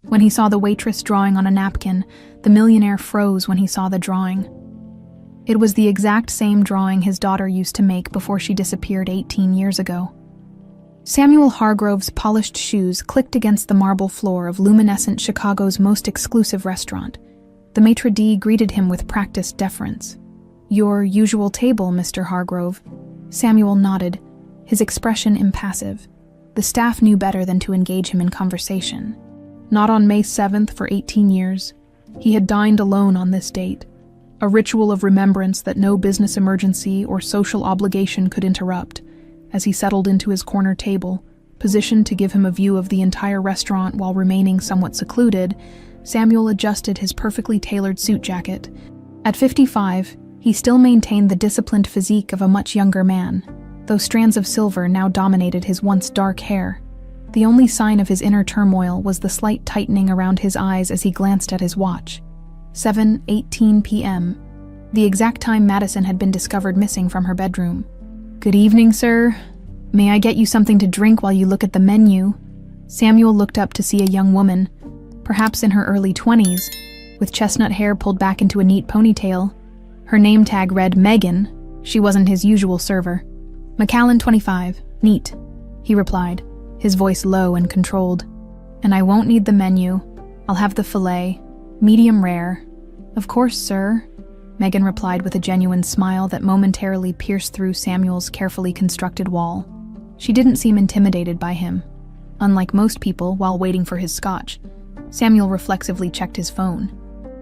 When he saw the waitress drawing on a napkin, the millionaire froze when he saw the drawing. It was the exact same drawing his daughter used to make before she disappeared 18 years ago. Samuel Hargrove's polished shoes clicked against the marble floor of luminescent Chicago's most exclusive restaurant. The maitre d' greeted him with practiced deference. "Your usual table, Mr. Hargrove." Samuel nodded, his expression impassive. The staff knew better than to engage him in conversation. Not on May 7th for 18 years. He had dined alone on this date, a ritual of remembrance that no business emergency or social obligation could interrupt. As he settled into his corner table, positioned to give him a view of the entire restaurant while remaining somewhat secluded, Samuel adjusted his perfectly tailored suit jacket. At 55, he still maintained the disciplined physique of a much younger man, though strands of silver now dominated his once dark hair. The only sign of his inner turmoil was the slight tightening around his eyes as he glanced at his watch. 7:18 p.m., the exact time Madison had been discovered missing from her bedroom. "Good evening, sir. May I get you something to drink while you look at the menu?" Samuel looked up to see a young woman, perhaps in her early 20s, with chestnut hair pulled back into a neat ponytail. Her name tag read Megan. She wasn't his usual server. "McAllen, 25. Neat," he replied, his voice low and controlled. "And I won't need the menu. I'll have the filet, medium rare." "Of course, sir," Megan replied with a genuine smile that momentarily pierced through Samuel's carefully constructed wall. She didn't seem intimidated by him. Unlike most people, while waiting for his scotch, Samuel reflexively checked his phone.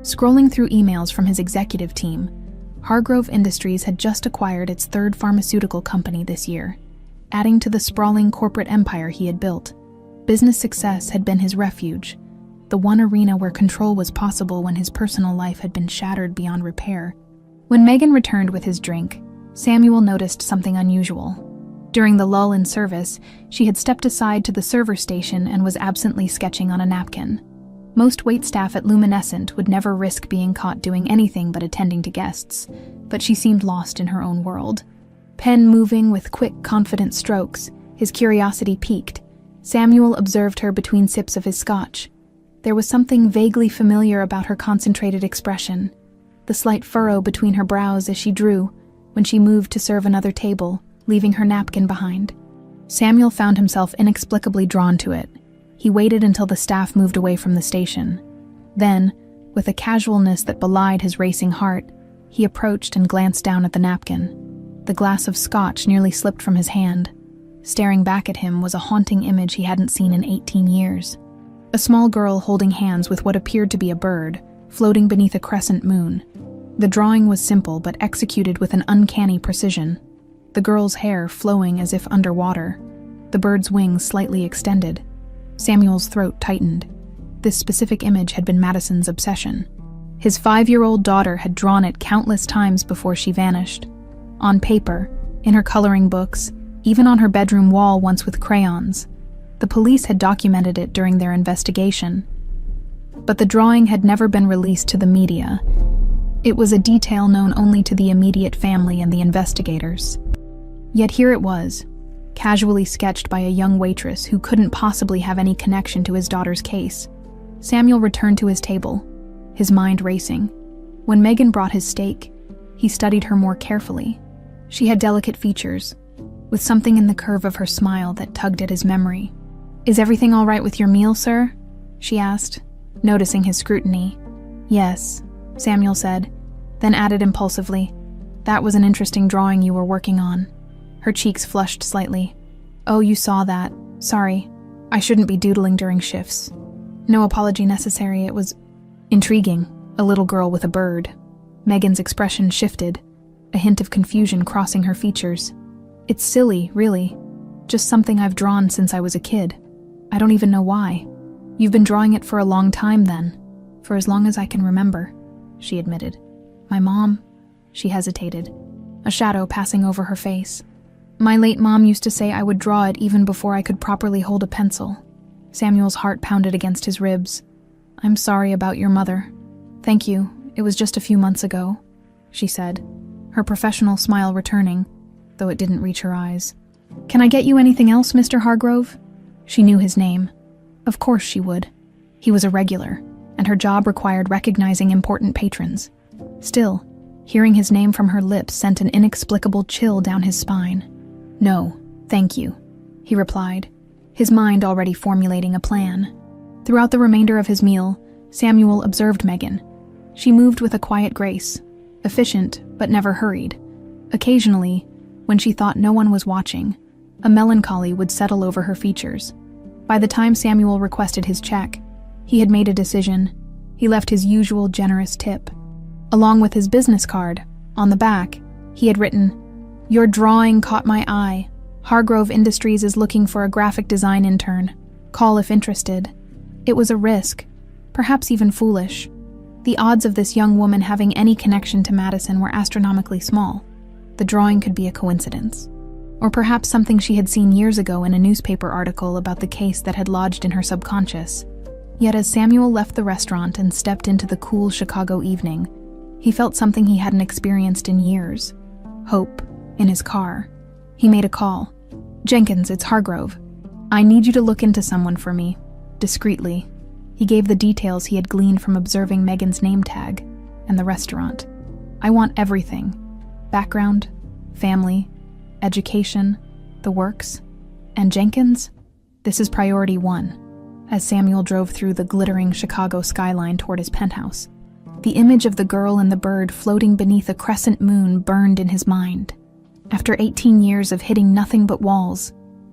Scrolling through emails from his executive team, Hargrove Industries had just acquired its third pharmaceutical company this year, adding to the sprawling corporate empire he had built. Business success had been his refuge, the one arena where control was possible when his personal life had been shattered beyond repair. When Megan returned with his drink, Samuel noticed something unusual. During the lull in service, she had stepped aside to the server station and was absently sketching on a napkin. Most waitstaff at Luminescent would never risk being caught doing anything but attending to guests, but she seemed lost in her own world. Pen moving with quick, confident strokes, his curiosity piqued. Samuel observed her between sips of his scotch. There was something vaguely familiar about her concentrated expression, the slight furrow between her brows as she drew, when she moved to serve another table, leaving her napkin behind. Samuel found himself inexplicably drawn to it. He waited until the staff moved away from the station. Then, with a casualness that belied his racing heart, he approached and glanced down at the napkin. The glass of scotch nearly slipped from his hand. Staring back at him was a haunting image he hadn't seen in 18 years. A small girl holding hands with what appeared to be a bird, floating beneath a crescent moon. The drawing was simple but executed with an uncanny precision. The girl's hair flowing as if underwater, the bird's wings slightly extended. Samuel's throat tightened. This specific image had been Madison's obsession. His 5-year-old daughter had drawn it countless times before she vanished. On paper, in her coloring books, even on her bedroom wall once with crayons. The police had documented it during their investigation. But the drawing had never been released to the media. It was a detail known only to the immediate family and the investigators. Yet here it was, casually sketched by a young waitress who couldn't possibly have any connection to his daughter's case. Samuel returned to his table, his mind racing. When Megan brought his steak, he studied her more carefully. She had delicate features, with something in the curve of her smile that tugged at his memory. "Is everything all right with your meal, sir?" she asked, noticing his scrutiny. "Yes," Samuel said, then added impulsively, "That was an interesting drawing you were working on." Her cheeks flushed slightly. "Oh, you saw that. Sorry. I shouldn't be doodling during shifts." "No apology necessary. It was intriguing. A little girl with a bird." Megan's expression shifted, a hint of confusion crossing her features. "It's silly, really. Just something I've drawn since I was a kid. I don't even know why." "You've been drawing it for a long time then." "For as long as I can remember," she admitted. "My mom," she hesitated, a shadow passing over her face. "My late mom used to say I would draw it even before I could properly hold a pencil." Samuel's heart pounded against his ribs. "I'm sorry about your mother." "Thank you. It was just a few months ago," she said, her professional smile returning, though it didn't reach her eyes. "Can I get you anything else, Mr. Hargrove?" She knew his name. Of course she would. He was a regular, and her job required recognizing important patrons. Still, hearing his name from her lips sent an inexplicable chill down his spine. "No, thank you," he replied, his mind already formulating a plan. Throughout the remainder of his meal, Samuel observed Megan. She moved with a quiet grace, efficient but never hurried. Occasionally, when she thought no one was watching, a melancholy would settle over her features. By the time Samuel requested his check, he had made a decision. He left his usual generous tip. Along with his business card, on the back, he had written, "Your drawing caught my eye. Hargrove Industries is looking for a graphic design intern. Call if interested." It was a risk, perhaps even foolish. The odds of this young woman having any connection to Madison were astronomically small. The drawing could be a coincidence, or perhaps something she had seen years ago in a newspaper article about the case that had lodged in her subconscious. Yet as Samuel left the restaurant and stepped into the cool Chicago evening, he felt something he hadn't experienced in years. Hope, in his car. He made a call. "Jenkins, it's Hargrove. I need you to look into someone for me." Discreetly, he gave the details he had gleaned from observing Megan's name tag and the restaurant. "I want everything. Background, family, education, the works. And Jenkins? This is priority 1." As Samuel drove through the glittering Chicago skyline toward his penthouse, the image of the girl and the bird floating beneath a crescent moon burned in his mind. After 18 years of hitting nothing but walls,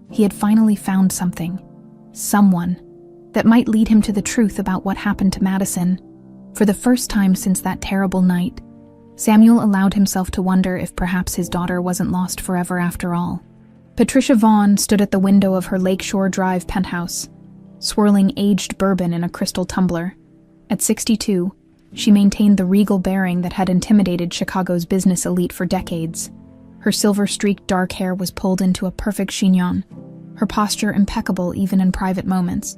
he had finally found something. Someone that might lead him to the truth about what happened to Madison. For the first time since that terrible night, Samuel allowed himself to wonder if perhaps his daughter wasn't lost forever after all. Patricia Vaughn stood at the window of her Lakeshore Drive penthouse, swirling aged bourbon in a crystal tumbler. At 62, she maintained the regal bearing that had intimidated Chicago's business elite for decades. Her silver-streaked dark hair was pulled into a perfect chignon, her posture impeccable even in private moments.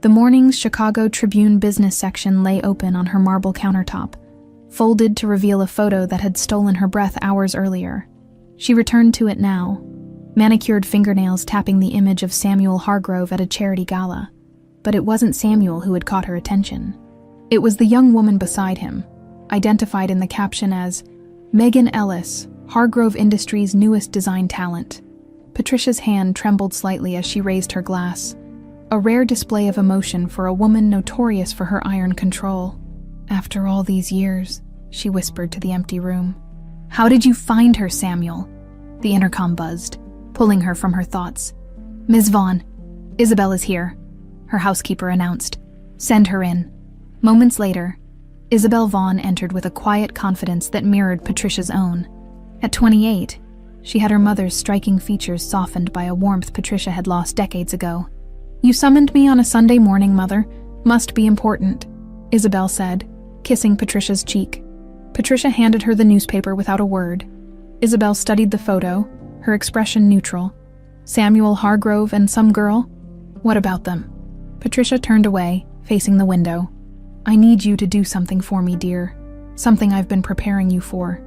The morning's Chicago Tribune business section lay open on her marble countertop, folded to reveal a photo that had stolen her breath hours earlier. She returned to it now, manicured fingernails tapping the image of Samuel Hargrove at a charity gala. But it wasn't Samuel who had caught her attention. It was the young woman beside him, identified in the caption as Megan Ellis, Hargrove Industries' newest design talent. Patricia's hand trembled slightly as she raised her glass, a rare display of emotion for a woman notorious for her iron control. "After all these years," she whispered to the empty room. "How did you find her, Samuel?" The intercom buzzed, pulling her from her thoughts. "Ms. Vaughn, Isabel is here," her housekeeper announced. "Send her in." Moments later, Isabel Vaughn entered with a quiet confidence that mirrored Patricia's own. At 28, she had her mother's striking features softened by a warmth Patricia had lost decades ago. "You summoned me on a Sunday morning, Mother. Must be important," Isabel said, kissing Patricia's cheek. Patricia handed her the newspaper without a word. Isabel studied the photo, her expression neutral. "Samuel Hargrove and some girl? What about them?" Patricia turned away, facing the window. "I need you to do something for me, dear. Something I've been preparing you for."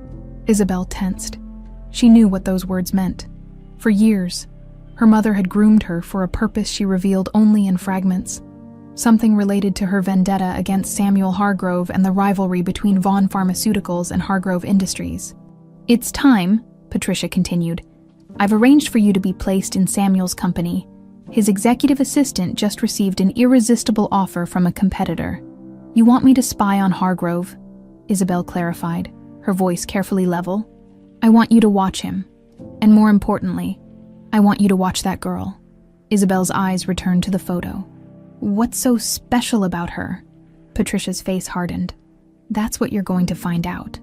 Isabel tensed. She knew what those words meant. For years, her mother had groomed her for a purpose she revealed only in fragments. Something related to her vendetta against Samuel Hargrove and the rivalry between Vaughn Pharmaceuticals and Hargrove Industries. "It's time," Patricia continued. "I've arranged for you to be placed in Samuel's company. His executive assistant just received an irresistible offer from a competitor. You want me to spy on Hargrove?" Isabel clarified, her voice carefully level. "I want you to watch him. And more importantly, I want you to watch that girl." Isabel's eyes returned to the photo. "What's so special about her?" Patricia's face hardened. "That's what you're going to find out."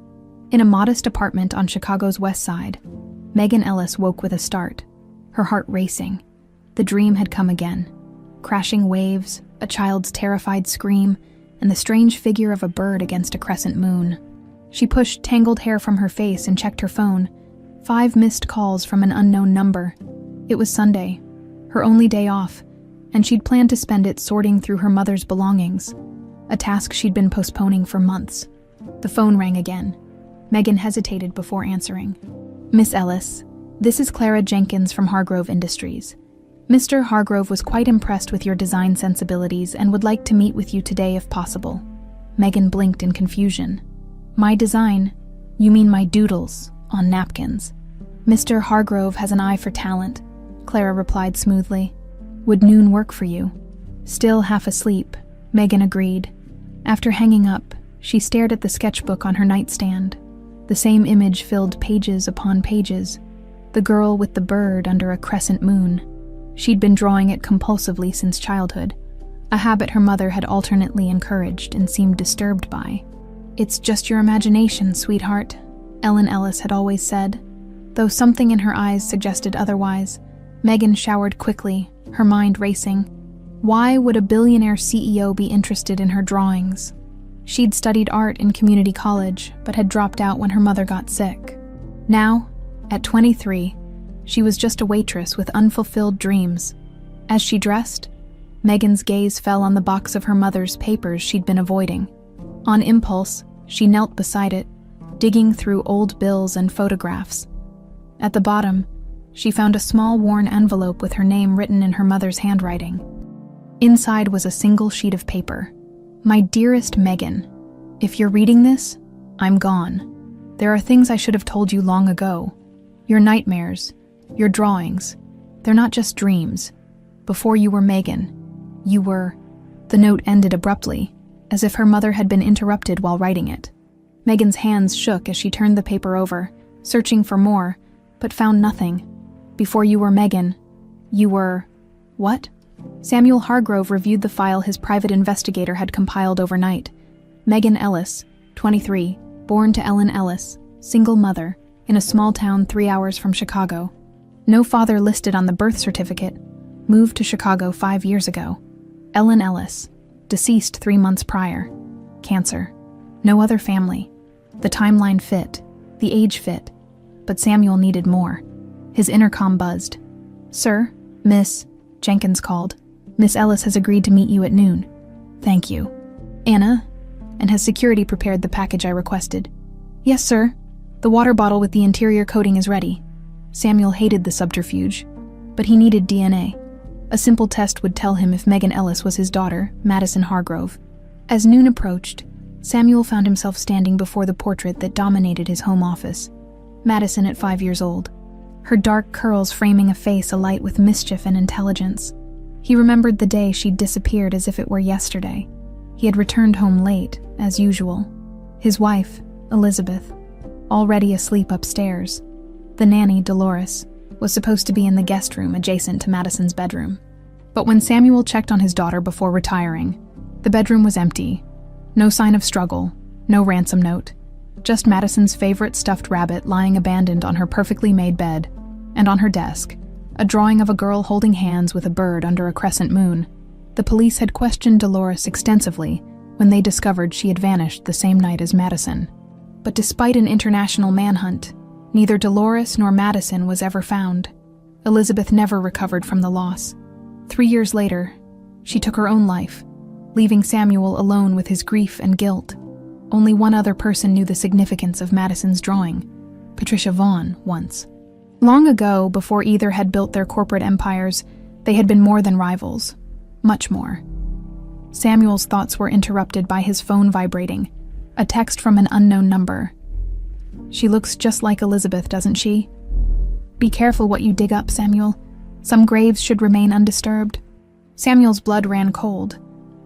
In a modest apartment on Chicago's west side, Megan Ellis woke with a start, her heart racing. The dream had come again. Crashing waves, a child's terrified scream, and the strange figure of a bird against a crescent moon. She pushed tangled hair from her face and checked her phone. 5 missed calls from an unknown number. It was Sunday, her only day off, and she'd planned to spend it sorting through her mother's belongings, a task she'd been postponing for months. The phone rang again. Megan hesitated before answering. "Miss Ellis, this is Clara Jenkins from Hargrove Industries. Mr. Hargrove was quite impressed with your design sensibilities and would like to meet with you today if possible. Megan blinked in confusion. My design? You mean my doodles on napkins? Mr. Hargrove has an eye for talent, Clara replied smoothly. Would noon work for you? Still half asleep, Megan agreed. After hanging up, she stared at the sketchbook on her nightstand. The same image filled pages upon pages. The girl with the bird under a crescent moon. She'd been drawing it compulsively since childhood, a habit her mother had alternately encouraged and seemed disturbed by. It's just your imagination, sweetheart, Ellen Ellis had always said. Though something in her eyes suggested otherwise, Megan showered quickly, her mind racing. Why would a billionaire CEO be interested in her drawings? She'd studied art in community college, but had dropped out when her mother got sick. Now, at 23, she was just a waitress with unfulfilled dreams. As she dressed, Megan's gaze fell on the box of her mother's papers she'd been avoiding. On impulse, she knelt beside it, digging through old bills and photographs. At the bottom, she found a small worn envelope with her name written in her mother's handwriting. Inside was a single sheet of paper. My dearest Megan, if you're reading this, I'm gone. There are things I should have told you long ago. Your nightmares, your drawings, they're not just dreams. Before you were Megan, you were... The note ended abruptly, as if her mother had been interrupted while writing it. Megan's hands shook as she turned the paper over, searching for more, but found nothing. Before you were Megan, you were... What? Samuel Hargrove reviewed the file his private investigator had compiled overnight. Megan Ellis, 23, born to Ellen Ellis, single mother, in a small town 3 hours from Chicago. No father listed on the birth certificate. Moved to Chicago 5 years ago. Ellen Ellis, deceased 3 months prior. Cancer. No other family. The timeline fit. The age fit. But Samuel needed more. His intercom buzzed. Sir, Miss, Jenkins called. Miss Ellis has agreed to meet you at noon. Thank you. Anna? And has security prepared the package I requested? Yes, sir. The water bottle with the interior coating is ready. Samuel hated the subterfuge, but he needed DNA. A simple test would tell him if Megan Ellis was his daughter, Madison Hargrove. As noon approached, Samuel found himself standing before the portrait that dominated his home office. Madison at 5 years old, her dark curls framing a face alight with mischief and intelligence. He remembered the day she'd disappeared as if it were yesterday. He had returned home late, as usual. His wife, Elizabeth, already asleep upstairs. The nanny, Dolores, was supposed to be in the guest room adjacent to Madison's bedroom. But when Samuel checked on his daughter before retiring, the bedroom was empty. No sign of struggle, no ransom note. Just Madison's favorite stuffed rabbit lying abandoned on her perfectly made bed, and on her desk, a drawing of a girl holding hands with a bird under a crescent moon. The police had questioned Dolores extensively when they discovered she had vanished the same night as Madison. But despite an international manhunt, neither Dolores nor Madison was ever found. Elizabeth never recovered from the loss. 3 years later, she took her own life, leaving Samuel alone with his grief and guilt. Only one other person knew the significance of Madison's drawing, Patricia Vaughn, once. Long ago, before either had built their corporate empires, they had been more than rivals. Much more. Samuel's thoughts were interrupted by his phone vibrating, a text from an unknown number. She looks just like Elizabeth, doesn't she? Be careful what you dig up, Samuel. Some graves should remain undisturbed. Samuel's blood ran cold.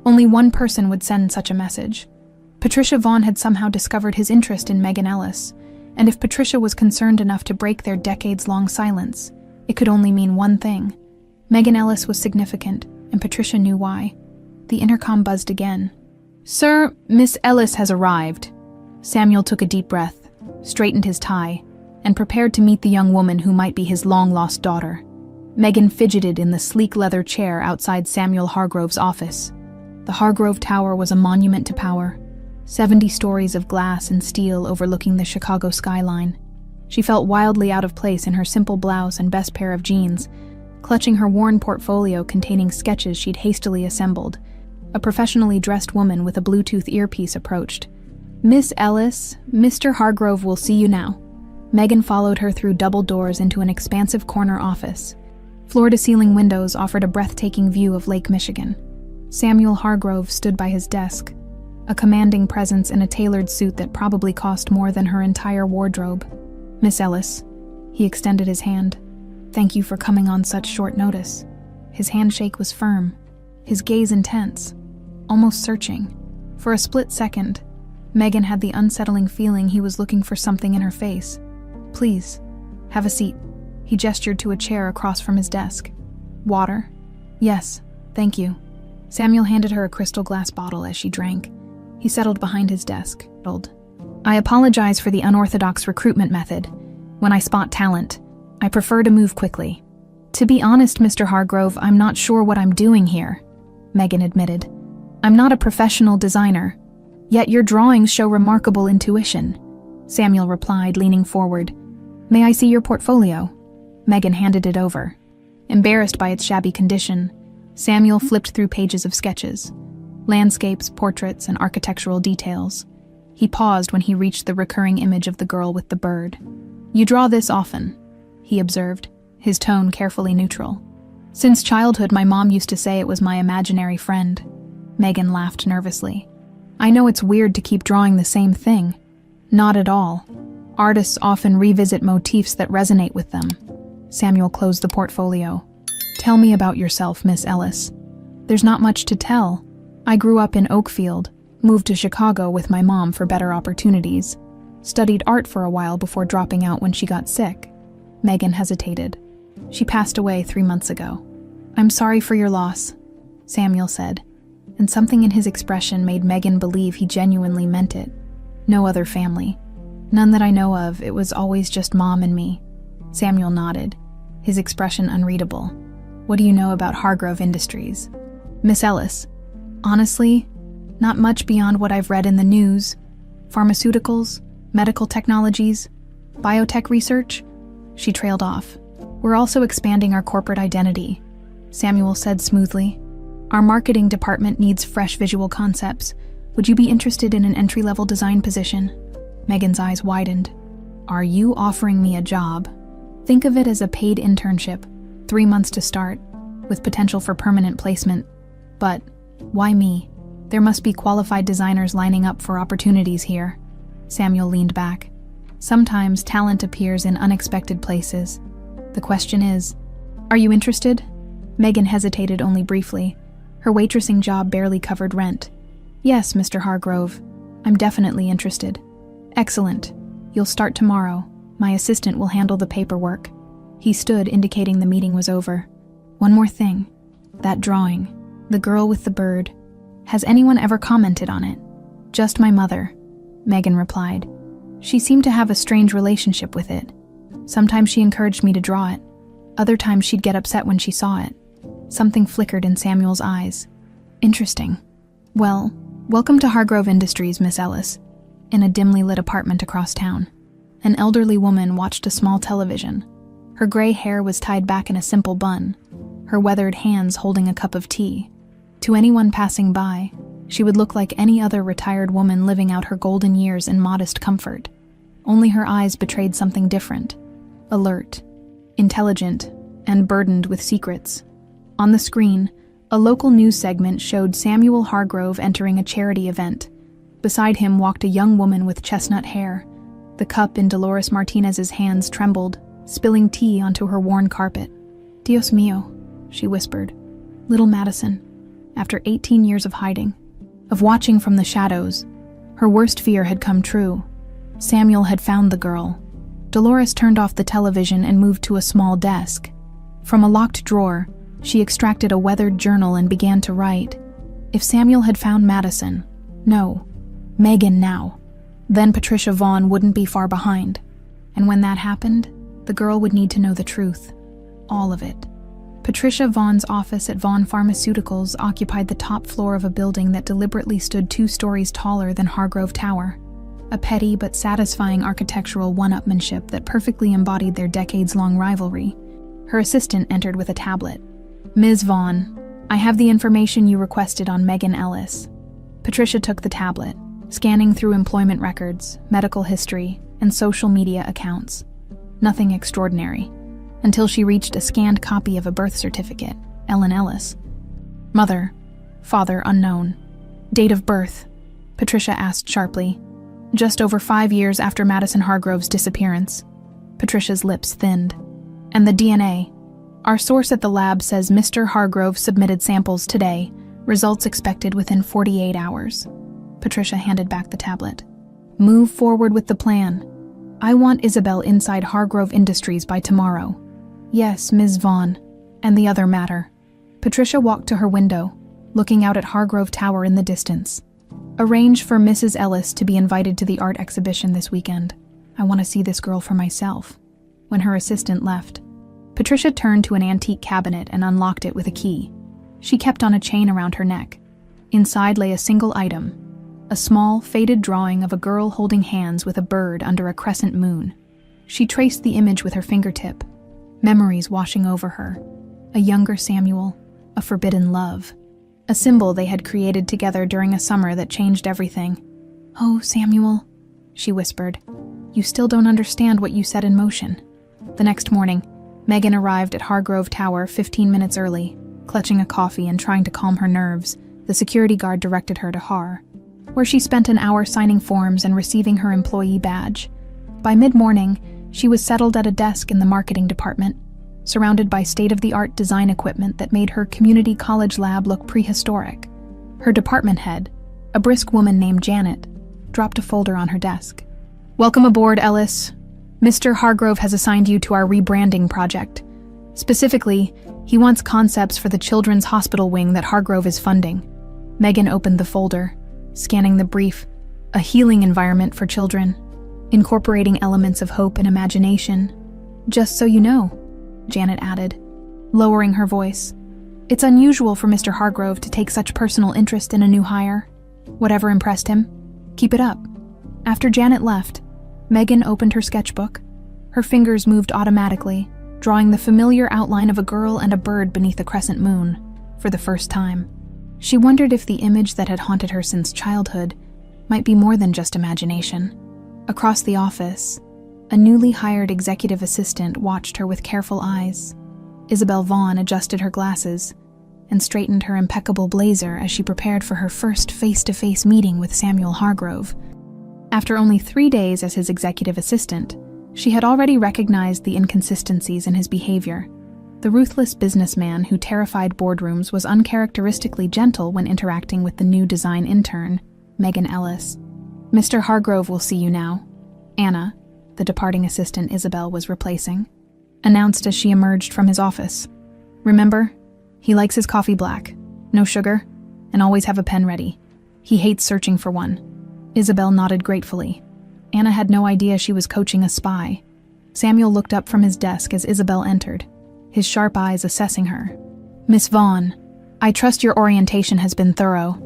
Only one person would send such a message. Patricia Vaughn had somehow discovered his interest in Megan Ellis, and if Patricia was concerned enough to break their decades-long silence, it could only mean one thing. Megan Ellis was significant, and Patricia knew why. The intercom buzzed again. Sir, Miss Ellis has arrived. Samuel took a deep breath, straightened his tie, and prepared to meet the young woman who might be his long-lost daughter. Megan fidgeted in the sleek leather chair outside Samuel Hargrove's office. The Hargrove Tower was a monument to power, 70 stories of glass and steel overlooking the Chicago skyline. She felt wildly out of place in her simple blouse and best pair of jeans, clutching her worn portfolio containing sketches she'd hastily assembled. A professionally dressed woman with a Bluetooth earpiece approached. Miss Ellis, Mr. Hargrove will see you now. Megan followed her through double doors into an expansive corner office. Floor-to-ceiling windows offered a breathtaking view of Lake Michigan. Samuel Hargrove stood by his desk, a commanding presence in a tailored suit that probably cost more than her entire wardrobe. "Miss Ellis," he extended his hand. "Thank you for coming on such short notice." His handshake was firm, his gaze intense, almost searching. For a split second, Megan had the unsettling feeling he was looking for something in her face. "Please, have a seat." He gestured to a chair across from his desk. "Water?" "Yes, thank you." Samuel handed her a crystal glass bottle as she drank. He settled behind his desk. "I apologize for the unorthodox recruitment method. When I spot talent, I prefer to move quickly." "To be honest, Mr. Hargrove, I'm not sure what I'm doing here," Megan admitted. "I'm not a professional designer, yet your drawings show remarkable intuition," Samuel replied, leaning forward. "May I see your portfolio?" Megan handed it over. Embarrassed by its shabby condition, Samuel flipped through pages of sketches, landscapes, portraits, and architectural details. He paused when he reached the recurring image of the girl with the bird. "You draw this often," he observed, his tone carefully neutral. "Since childhood, my mom used to say it was my imaginary friend." Megan laughed nervously. "I know it's weird to keep drawing the same thing." "Not at all. Artists often revisit motifs that resonate with them." Samuel closed the portfolio. "Tell me about yourself, Miss Ellis." "There's not much to tell. I grew up in Oakfield, moved to Chicago with my mom for better opportunities, studied art for a while before dropping out when she got sick." Megan hesitated. "She passed away 3 months ago." "I'm sorry for your loss," Samuel said, and something in his expression made Megan believe he genuinely meant it. "No other family. None that I know of. It was always just Mom and me." Samuel nodded, his expression unreadable. "What do you know about Hargrove Industries?" "Miss Ellis, honestly, not much beyond what I've read in the news. Pharmaceuticals, medical technologies, biotech research." She trailed off. "We're also expanding our corporate identity," Samuel said smoothly. "Our marketing department needs fresh visual concepts. Would you be interested in an entry-level design position?" Megan's eyes widened. "Are you offering me a job?" "Think of it as a paid internship, 3 months to start, with potential for permanent placement. But why me? There must be qualified designers lining up for opportunities here." Samuel leaned back. "Sometimes talent appears in unexpected places. The question is, are you interested?" Megan hesitated only briefly. Her waitressing job barely covered rent. "Yes, Mr. Hargrove, I'm definitely interested." "Excellent. You'll start tomorrow. My assistant will handle the paperwork." He stood, indicating the meeting was over. "One more thing. That drawing, the girl with the bird. Has anyone ever commented on it?" "Just my mother," Megan replied. "She seemed to have a strange relationship with it. Sometimes she encouraged me to draw it. Other times she'd get upset when she saw it." Something flickered in Samuel's eyes. "Interesting. Well, welcome to Hargrove Industries, Miss Ellis." In a dimly lit apartment across town, an elderly woman watched a small television. Her gray hair was tied back in a simple bun, her weathered hands holding a cup of tea. To anyone passing by, she would look like any other retired woman living out her golden years in modest comfort. Only her eyes betrayed something different: alert, intelligent, and burdened with secrets. On the screen, a local news segment showed Samuel Hargrove entering a charity event. Beside him walked a young woman with chestnut hair. The cup in Dolores Martinez's hands trembled, spilling tea onto her worn carpet. "Dios mío," she whispered. Little Madison, after 18 years of hiding, of watching from the shadows, her worst fear had come true. Samuel had found the girl. Dolores turned off the television and moved to a small desk. From a locked drawer, she extracted a weathered journal and began to write. If Samuel had found Madison, no, Megan now, then Patricia Vaughn wouldn't be far behind. And when that happened, the girl would need to know the truth. All of it. Patricia Vaughn's office at Vaughn Pharmaceuticals occupied the top floor of a building that deliberately stood 2 stories taller than Hargrove Tower. A petty but satisfying architectural one-upmanship that perfectly embodied their decades-long rivalry. Her assistant entered with a tablet. "Ms. Vaughn, I have the information you requested on Megan Ellis." Patricia took the tablet, scanning through employment records, medical history, and social media accounts. Nothing extraordinary. until she reached a scanned copy of a birth certificate, Ellen Ellis. Mother, father unknown. Date of birth, Patricia asked sharply. Just over 5 years after Madison Hargrove's disappearance. Patricia's lips thinned. And the DNA. Our source at the lab says Mr. Hargrove submitted samples today, results expected within 48 hours. Patricia handed back the tablet. Move forward with the plan. I want Isabel inside Hargrove Industries by tomorrow. Yes, Ms. Vaughn. And the other matter. Patricia walked to her window, looking out at Hargrove Tower in the distance. Arrange for Mrs. Ellis to be invited to the art exhibition this weekend. I want to see this girl for myself. When her assistant left, Patricia turned to an antique cabinet and unlocked it with a key. She kept on a chain around her neck. Inside lay a single item, a small, faded drawing of a girl holding hands with a bird under a crescent moon. She traced the image with her fingertip, memories washing over her. A younger Samuel, a forbidden love. A symbol they had created together during a summer that changed everything. Oh, Samuel, she whispered. You still don't understand what you set in motion. The next morning, Megan arrived at Hargrove Tower 15 minutes early. Clutching a coffee and trying to calm her nerves, the security guard directed her to Har, where she spent an hour signing forms and receiving her employee badge. By mid-morning, she was settled at a desk in the marketing department, surrounded by state-of-the-art design equipment that made her community college lab look prehistoric. Her department head, a brisk woman named Janet, dropped a folder on her desk. Welcome aboard, Ellis. Mr. Hargrove has assigned you to our rebranding project. Specifically, he wants concepts for the children's hospital wing that Hargrove is funding. Megan opened the folder, scanning the brief, a healing environment for children, incorporating elements of hope and imagination. Just so you know, Janet added, lowering her voice. It's unusual for Mr. Hargrove to take such personal interest in a new hire. Whatever impressed him, keep it up. After Janet left, Megan opened her sketchbook. Her fingers moved automatically, drawing the familiar outline of a girl and a bird beneath a crescent moon, for the first time. She wondered if the image that had haunted her since childhood might be more than just imagination. Across the office, a newly hired executive assistant watched her with careful eyes. Isabel Vaughn adjusted her glasses and straightened her impeccable blazer as she prepared for her first face-to-face meeting with Samuel Hargrove. After only 3 days as his executive assistant, she had already recognized the inconsistencies in his behavior. The ruthless businessman who terrified boardrooms was uncharacteristically gentle when interacting with the new design intern, Megan Ellis. Mr. Hargrove will see you now. Anna, the departing assistant Isabel was replacing, announced as she emerged from his office. Remember, he likes his coffee black, no sugar, and always have a pen ready. He hates searching for one. Isabel nodded gratefully. Anna had no idea she was coaching a spy. Samuel looked up from his desk as Isabel entered, his sharp eyes assessing her. Miss Vaughn, I trust your orientation has been thorough.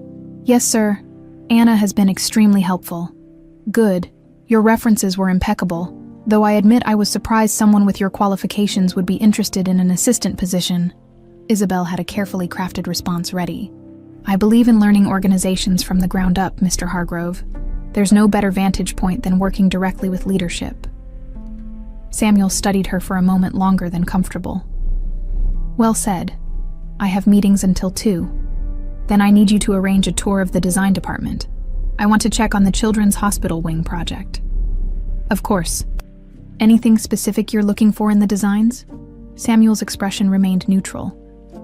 Yes, sir. Anna has been extremely helpful. Good. Your references were impeccable, though I admit I was surprised someone with your qualifications would be interested in an assistant position. Isabel had a carefully crafted response ready. I believe in learning organizations from the ground up, Mr. Hargrove. There's no better vantage point than working directly with leadership. Samuel studied her for a moment longer than comfortable. Well said. I have meetings until 2. Then I need you to arrange a tour of the design department. I want to check on the children's hospital wing project. Of course. Anything specific you're looking for in the designs? Samuel's expression remained neutral,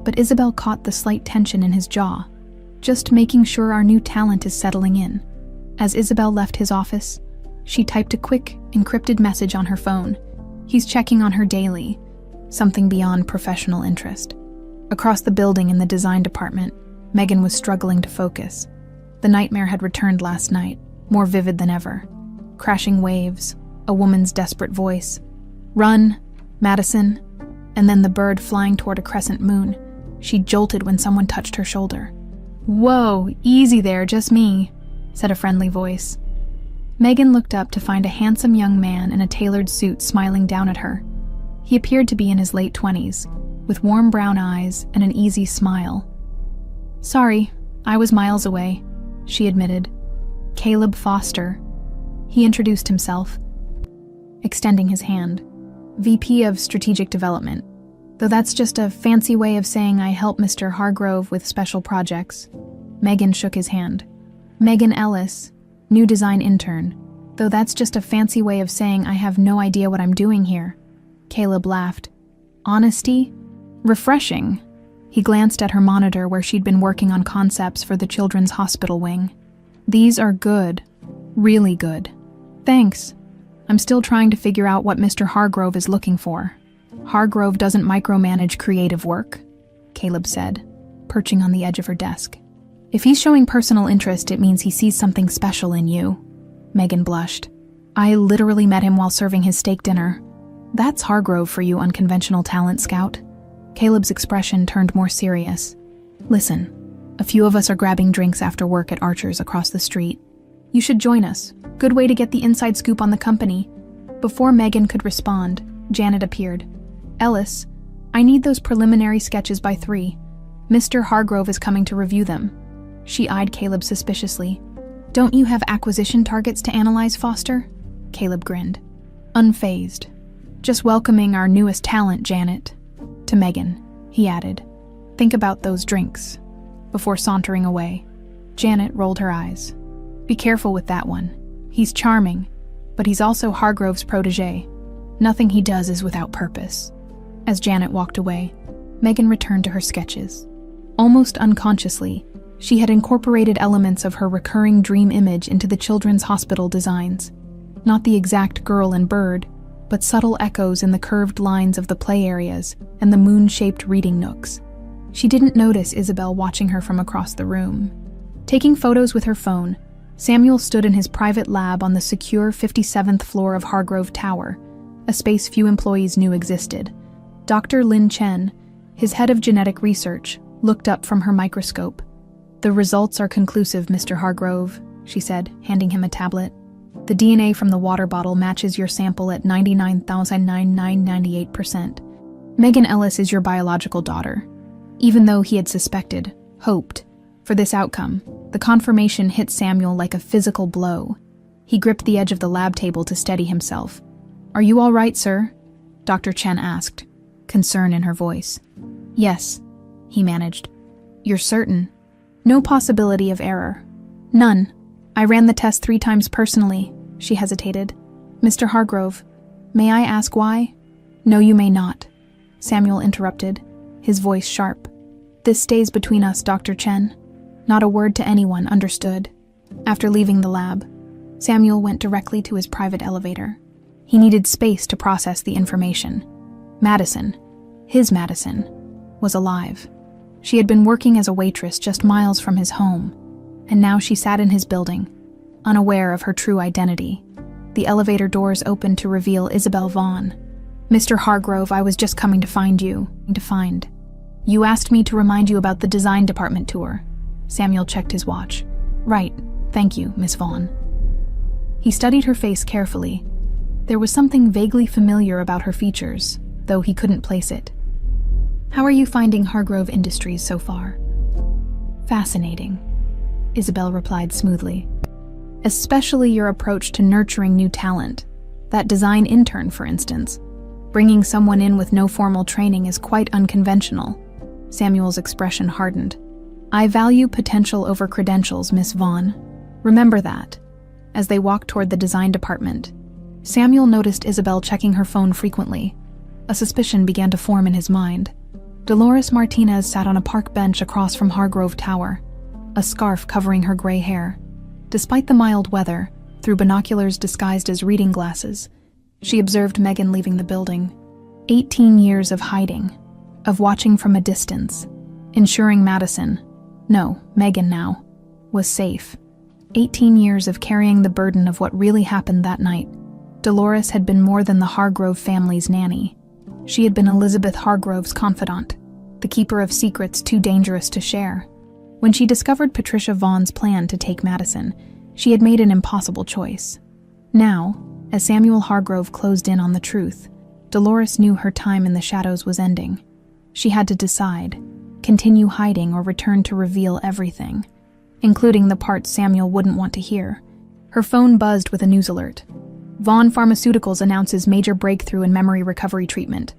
but Isabel caught the slight tension in his jaw. Just making sure our new talent is settling in. As Isabel left his office, she typed a quick, encrypted message on her phone. He's checking on her daily, something beyond professional interest. Across the building in the design department, Megan was struggling to focus. The nightmare had returned last night, more vivid than ever. Crashing waves, a woman's desperate voice. Run, Madison, and then the bird flying toward a crescent moon. She jolted when someone touched her shoulder. Whoa, easy there, just me, said a friendly voice. Megan looked up to find a handsome young man in a tailored suit smiling down at her. He appeared to be in his late 20s, with warm brown eyes and an easy smile. Sorry, I was miles away, she admitted. Caleb Foster. He introduced himself, extending his hand. VP of Strategic Development. Though that's just a fancy way of saying I help Mr. Hargrove with special projects. Megan shook his hand. Megan Ellis, new design intern. Though that's just a fancy way of saying I have no idea what I'm doing here. Caleb laughed. Honesty? Refreshing. He glanced at her monitor where she'd been working on concepts for the children's hospital wing. These are good. Really good. Thanks. I'm still trying to figure out what Mr. Hargrove is looking for. Hargrove doesn't micromanage creative work, Caleb said, perching on the edge of her desk. If he's showing personal interest, it means he sees something special in you. Megan blushed. I literally met him while serving his steak dinner. That's Hargrove for you, unconventional talent scout. Caleb's expression turned more serious. Listen, a few of us are grabbing drinks after work at Archer's across the street. You should join us. Good way to get the inside scoop on the company. Before Megan could respond, Janet appeared. Ellis, I need those preliminary sketches by 3. Mr. Hargrove is coming to review them. She eyed Caleb suspiciously. Don't you have acquisition targets to analyze, Foster? Caleb grinned. Unfazed. Just welcoming our newest talent, Janet. To Megan, he added. Think about those drinks. Before sauntering away, Janet rolled her eyes. Be careful with that one. He's charming, but he's also Hargrove's protege. Nothing he does is without purpose. As Janet walked away, Megan returned to her sketches. Almost unconsciously, she had incorporated elements of her recurring dream image into the children's hospital designs. Not the exact girl and bird, but subtle echoes in the curved lines of the play areas and the moon-shaped reading nooks. She didn't notice Isabel watching her from across the room. Taking photos with her phone, Samuel stood in his private lab on the secure 57th floor of Hargrove Tower, a space few employees knew existed. Dr. Lin Chen, his head of genetic research, looked up from her microscope. The results are conclusive, Mr. Hargrove, she said, handing him a tablet. The DNA from the water bottle matches your sample at 99,998%. Megan Ellis is your biological daughter. Even though he had suspected, hoped, for this outcome, the confirmation hit Samuel like a physical blow. He gripped the edge of the lab table to steady himself. Are you all right, sir? Dr. Chen asked, concern in her voice. Yes, he managed. You're certain? No possibility of error. None. I ran the test 3 times personally, she hesitated. Mr. Hargrove, may I ask why? No, you may not, Samuel interrupted, his voice sharp. This stays between us, Dr. Chen. Not a word to anyone, understood? After leaving the lab, Samuel went directly to his private elevator. He needed space to process the information. Madison, his Madison, was alive. She had been working as a waitress just miles from his home, and now she sat in his building, unaware of her true identity. The elevator doors opened to reveal Isabel Vaughn. Mr. Hargrove, I was just coming to find you. You asked me to remind you about the design department tour. Samuel checked his watch. Right, thank you, Miss Vaughn. He studied her face carefully. There was something vaguely familiar about her features, though he couldn't place it. How are you finding Hargrove Industries so far? Fascinating, Isabel replied smoothly. Especially your approach to nurturing new talent. That design intern, for instance. Bringing someone in with no formal training is quite unconventional. Samuel's expression hardened. I value potential over credentials, Miss Vaughn. Remember that. As they walked toward the design department, Samuel noticed Isabel checking her phone frequently. A suspicion began to form in his mind. Dolores Martinez sat on a park bench across from Hargrove Tower, a scarf covering her gray hair. Despite the mild weather, through binoculars disguised as reading glasses, she observed Megan leaving the building. 18 years of hiding, of watching from a distance, ensuring Megan now, was safe. 18 years of carrying the burden of what really happened that night. Dolores had been more than the Hargrove family's nanny. She had been Elizabeth Hargrove's confidant, the keeper of secrets too dangerous to share. When she discovered Patricia Vaughn's plan to take Madison, she had made an impossible choice. Now, as Samuel Hargrove closed in on the truth, Dolores knew her time in the shadows was ending. She had to decide, continue hiding or return to reveal everything, including the parts Samuel wouldn't want to hear. Her phone buzzed with a news alert. Vaughn Pharmaceuticals announces major breakthrough in memory recovery treatment.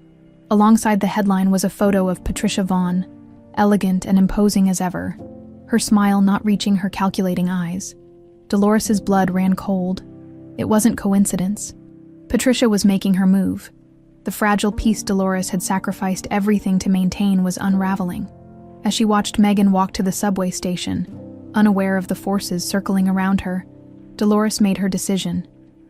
Alongside the headline was a photo of Patricia Vaughn, elegant and imposing as ever, her smile not reaching her calculating eyes. Dolores's blood ran cold. It wasn't coincidence. Patricia was making her move. The fragile piece Dolores had sacrificed everything to maintain was unraveling. As she watched Megan walk to the subway station, unaware of the forces circling around her, Dolores made her decision.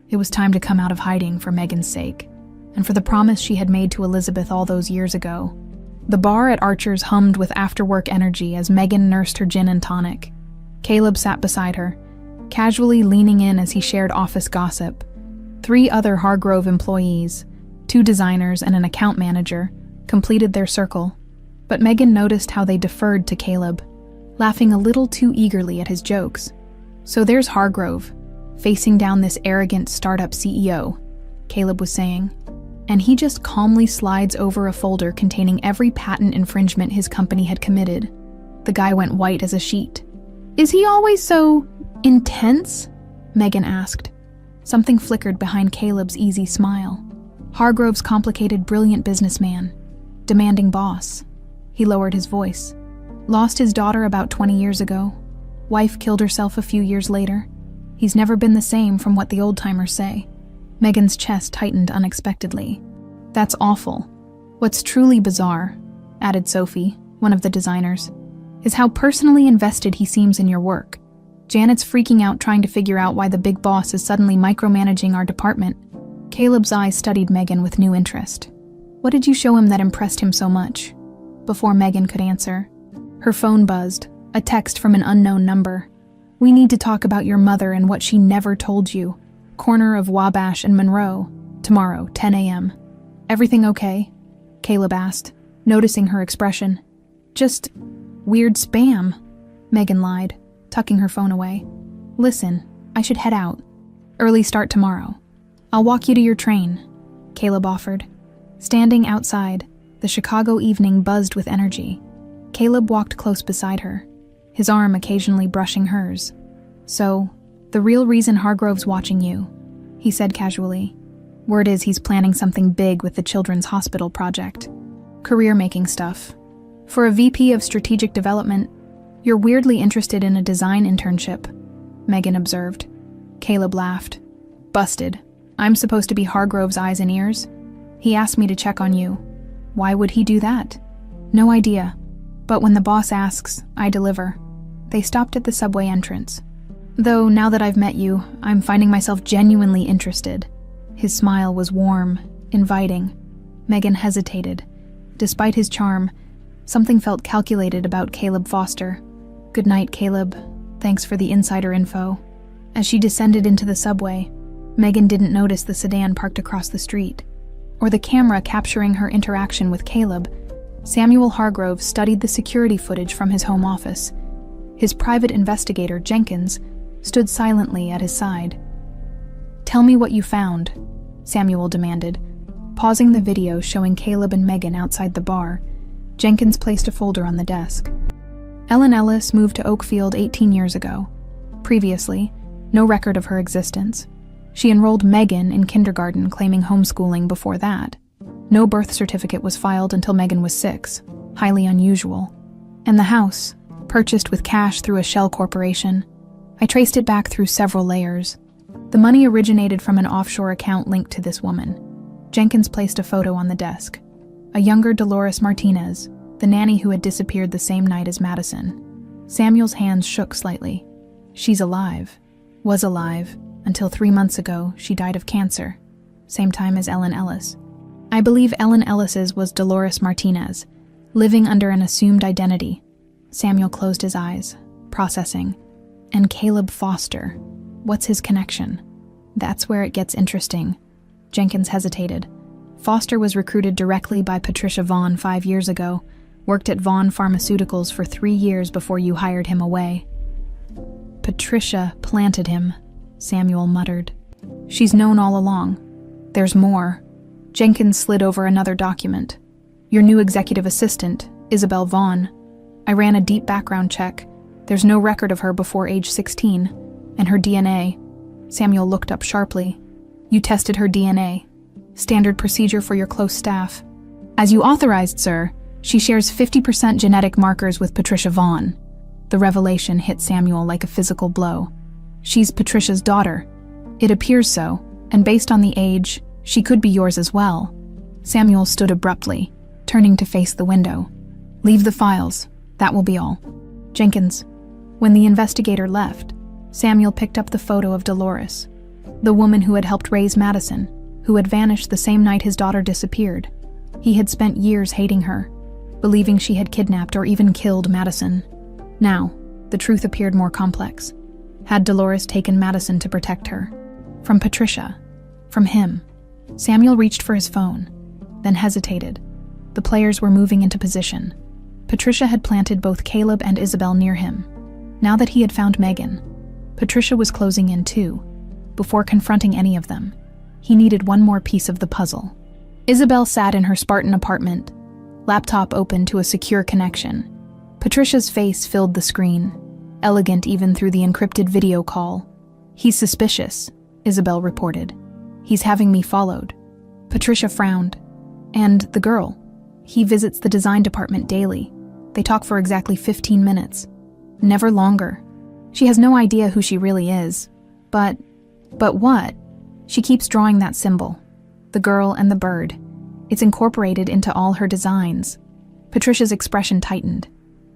It was time to come out of hiding for Megan's sake, and for the promise she had made to Elizabeth all those years ago. The bar at Archer's hummed with after-work energy as Megan nursed her gin and tonic. Caleb sat beside her, casually leaning in as he shared office gossip. 3 other Hargrove employees, 2 designers and an account manager, completed their circle. But Megan noticed how they deferred to Caleb, laughing a little too eagerly at his jokes. "So there's Hargrove, facing down this arrogant startup CEO," Caleb was saying, and he just calmly slides over a folder containing every patent infringement his company had committed. The guy went white as a sheet. "Is he always so intense?" Megan asked. Something flickered behind Caleb's easy smile. Hargrove's complicated, brilliant businessman, demanding boss. He lowered his voice. Lost his daughter about 20 years ago. Wife killed herself a few years later. He's never been the same from what the old-timers say. Megan's chest tightened unexpectedly. "That's awful. What's truly bizarre," added Sophie, one of the designers, "is how personally invested he seems in your work. Janet's freaking out trying to figure out why the big boss is suddenly micromanaging our department." Caleb's eyes studied Megan with new interest. "What did you show him that impressed him so much?" Before Megan could answer, her phone buzzed, a text from an unknown number. "We need to talk about your mother and what she never told you. Corner of Wabash and Monroe. Tomorrow, 10 a.m. "Everything okay?" Caleb asked, noticing her expression. "Just weird spam," Megan lied, tucking her phone away. "Listen, I should head out. Early start tomorrow. I'll walk you to your train," Caleb offered. Standing outside, the Chicago evening buzzed with energy. Caleb walked close beside her, his arm occasionally brushing hers. "So, the real reason Hargrove's watching you," he said casually. "Word is he's planning something big with the Children's Hospital project. Career-making stuff. For a VP of Strategic Development, you're weirdly interested in a design internship," Megan observed. Caleb laughed. "Busted. I'm supposed to be Hargrove's eyes and ears? He asked me to check on you. Why would he do that? No idea. But when the boss asks, I deliver." They stopped at the subway entrance. "Though now that I've met you, I'm finding myself genuinely interested." His smile was warm, inviting. Megan hesitated. Despite his charm, something felt calculated about Caleb Foster. "Good night, Caleb. Thanks for the insider info." As she descended into the subway, Megan didn't notice the sedan parked across the street, or the camera capturing her interaction with Caleb. Samuel Hargrove studied the security footage from his home office. His private investigator, Jenkins, stood silently at his side. "Tell me what you found," Samuel demanded. Pausing the video showing Caleb and Megan outside the bar, Jenkins placed a folder on the desk. Ellen Ellis moved to Oakfield 18 years ago. Previously, no record of her existence. She enrolled Megan in kindergarten, claiming homeschooling before that. No birth certificate was filed until Megan was 6, highly unusual. And the house, purchased with cash through a shell corporation. I traced it back through several layers. The money originated from an offshore account linked to this woman. Jenkins placed a photo on the desk. A younger Dolores Martinez, the nanny who had disappeared the same night as Madison. Samuel's hands shook slightly. "She's alive. Was alive, until 3 months ago she died of cancer. Same time as Ellen Ellis. I believe Ellen Ellis's was Dolores Martinez, living under an assumed identity." Samuel closed his eyes, processing. "And Caleb Foster. What's his connection?" "That's where it gets interesting." Jenkins hesitated. Foster was recruited directly by Patricia Vaughn 5 years ago, worked at Vaughn Pharmaceuticals for 3 years before you hired him away. "Patricia planted him," Samuel muttered. "She's known all along. There's more." Jenkins slid over another document. "Your new executive assistant, Isabel Vaughn. I ran a deep background check. There's no record of her before age 16. And her DNA." Samuel looked up sharply. You tested her DNA. Standard procedure for your close staff. As you authorized, sir, she shares 50% genetic markers with Patricia Vaughn. The revelation hit Samuel like a physical blow. She's Patricia's daughter. It appears so, and based on the age, she could be yours as well. Samuel stood abruptly, turning to face the window. Leave the files. That will be all. Jenkins. When the investigator left, Samuel picked up the photo of Dolores, the woman who had helped raise Madison, who had vanished the same night his daughter disappeared. He had spent years hating her, believing she had kidnapped or even killed Madison. Now, the truth appeared more complex. Had Dolores taken Madison to protect her? From Patricia? From him? Samuel reached for his phone, then hesitated. The players were moving into position. Patricia had planted both Caleb and Isabel near him. Now that he had found Megan, Patricia was closing in too. Before confronting any of them, he needed one more piece of the puzzle. Isabel sat in her Spartan apartment, laptop open to a secure connection. Patricia's face filled the screen, elegant even through the encrypted video call. He's suspicious, Isabel reported. He's having me followed. Patricia frowned. And the girl. He visits the design department daily. They talk for exactly 15 minutes. Never longer. She has no idea who she really is. But what? She keeps drawing that symbol. The girl and the bird. It's incorporated into all her designs. Patricia's expression tightened.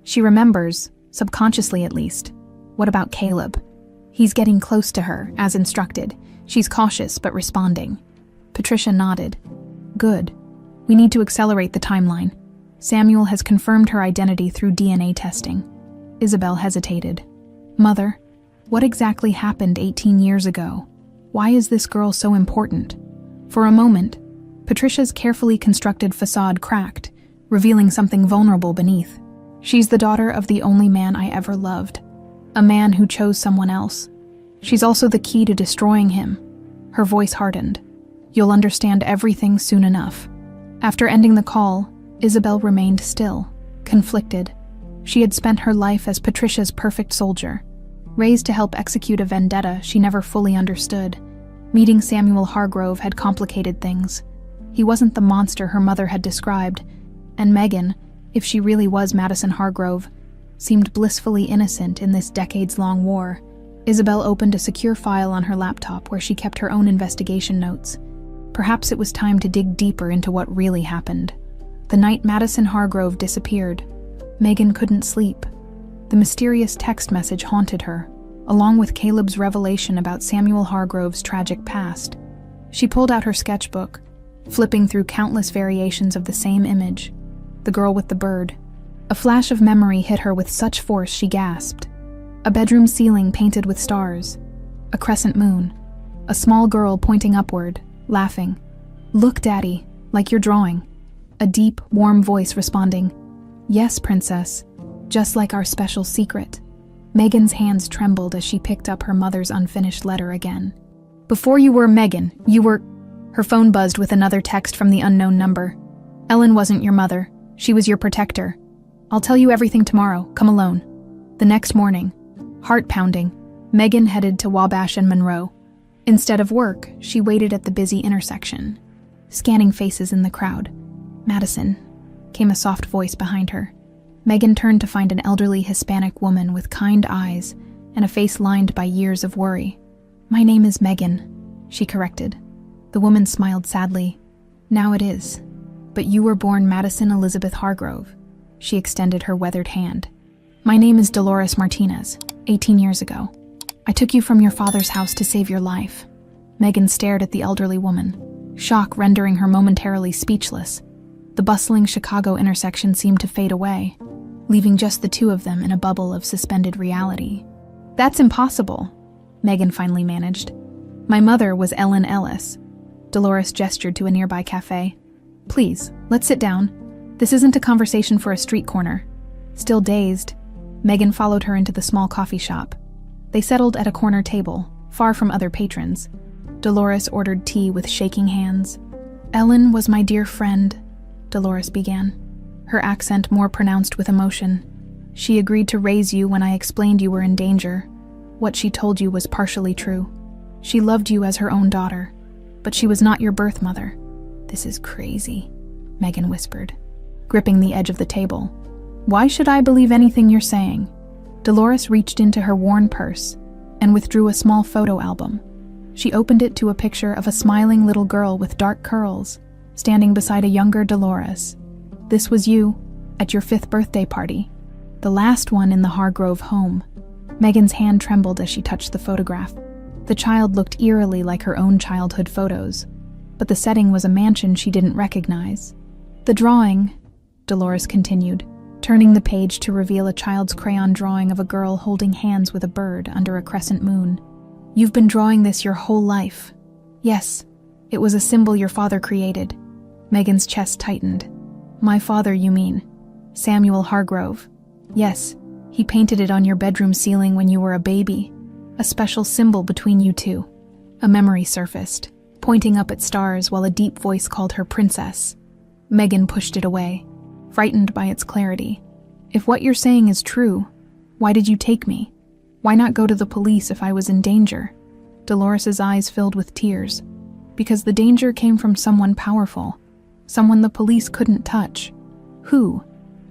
She remembers, subconsciously at least. What about Caleb? He's getting close to her, as instructed. She's cautious but responding. Patricia nodded. Good. We need to accelerate the timeline. Samuel has confirmed her identity through DNA testing. Isabel hesitated. Mother, what exactly happened 18 years ago? Why is this girl so important? For a moment, Patricia's carefully constructed facade cracked, revealing something vulnerable beneath. She's the daughter of the only man I ever loved, a man who chose someone else. She's also the key to destroying him. Her voice hardened. You'll understand everything soon enough. After ending the call, Isabel remained still, conflicted. She had spent her life as Patricia's perfect soldier, raised to help execute a vendetta she never fully understood. Meeting Samuel Hargrove had complicated things. He wasn't the monster her mother had described, and Megan, if she really was Madison Hargrove, seemed blissfully innocent in this decades-long war. Isabel opened a secure file on her laptop where she kept her own investigation notes. Perhaps it was time to dig deeper into what really happened. The night Madison Hargrove disappeared, Megan couldn't sleep. The mysterious text message haunted her, along with Caleb's revelation about Samuel Hargrove's tragic past. She pulled out her sketchbook, flipping through countless variations of the same image, the girl with the bird. A flash of memory hit her with such force she gasped. A bedroom ceiling painted with stars, a crescent moon, a small girl pointing upward, laughing. Look, Daddy, like you're drawing. A deep, warm voice responding, Yes, Princess, just like our special secret. Megan's hands trembled as she picked up her mother's unfinished letter again. Before you were Megan, you were... Her phone buzzed with another text from the unknown number. Ellen wasn't your mother. She was your protector. I'll tell you everything tomorrow. Come alone. The next morning, heart pounding, Megan headed to Wabash and Monroe. Instead of work, she waited at the busy intersection, scanning faces in the crowd. Madison, came a soft voice behind her. Megan turned to find an elderly Hispanic woman with kind eyes and a face lined by years of worry. My name is Megan, she corrected. The woman smiled sadly. Now it is. But you were born Madison Elizabeth Hargrove. She extended her weathered hand. My name is Dolores Martinez, 18 years ago. I took you from your father's house to save your life. Megan stared at the elderly woman, shock rendering her momentarily speechless. The bustling Chicago intersection seemed to fade away, leaving just the two of them in a bubble of suspended reality. That's impossible, Megan finally managed. My mother was Ellen Ellis. Dolores gestured to a nearby cafe. Please, let's sit down. This isn't a conversation for a street corner. Still dazed, Megan followed her into the small coffee shop. They settled at a corner table, far from other patrons. Dolores ordered tea with shaking hands. Ellen was my dear friend, Dolores began, her accent more pronounced with emotion. She agreed to raise you when I explained you were in danger. What she told you was partially true. She loved you as her own daughter. but she was not your birth mother." "This is crazy," Megan whispered, gripping the edge of the table. "Why should I believe anything you're saying?" Dolores reached into her worn purse and withdrew a small photo album. She opened it to a picture of a smiling little girl with dark curls, standing beside a younger Dolores. "This was you, at your 5th birthday party. The last one in the Hargrove home." Megan's hand trembled as she touched the photograph. The child looked eerily like her own childhood photos, but the setting was a mansion she didn't recognize. "The drawing," Dolores continued, turning the page to reveal a child's crayon drawing of a girl holding hands with a bird under a crescent moon. "You've been drawing this your whole life." "Yes, it was a symbol your father created." Megan's chest tightened. "My father, you mean? Samuel Hargrove?" "Yes, he painted it on your bedroom ceiling when you were a baby. A special symbol between you two." A memory surfaced, pointing up at stars while a deep voice called her princess. Megan pushed it away, frightened by its clarity. "If what you're saying is true, why did you take me? Why not go to the police if I was in danger?" Dolores's eyes filled with tears. "Because the danger came from someone powerful, someone the police couldn't touch." "Who?"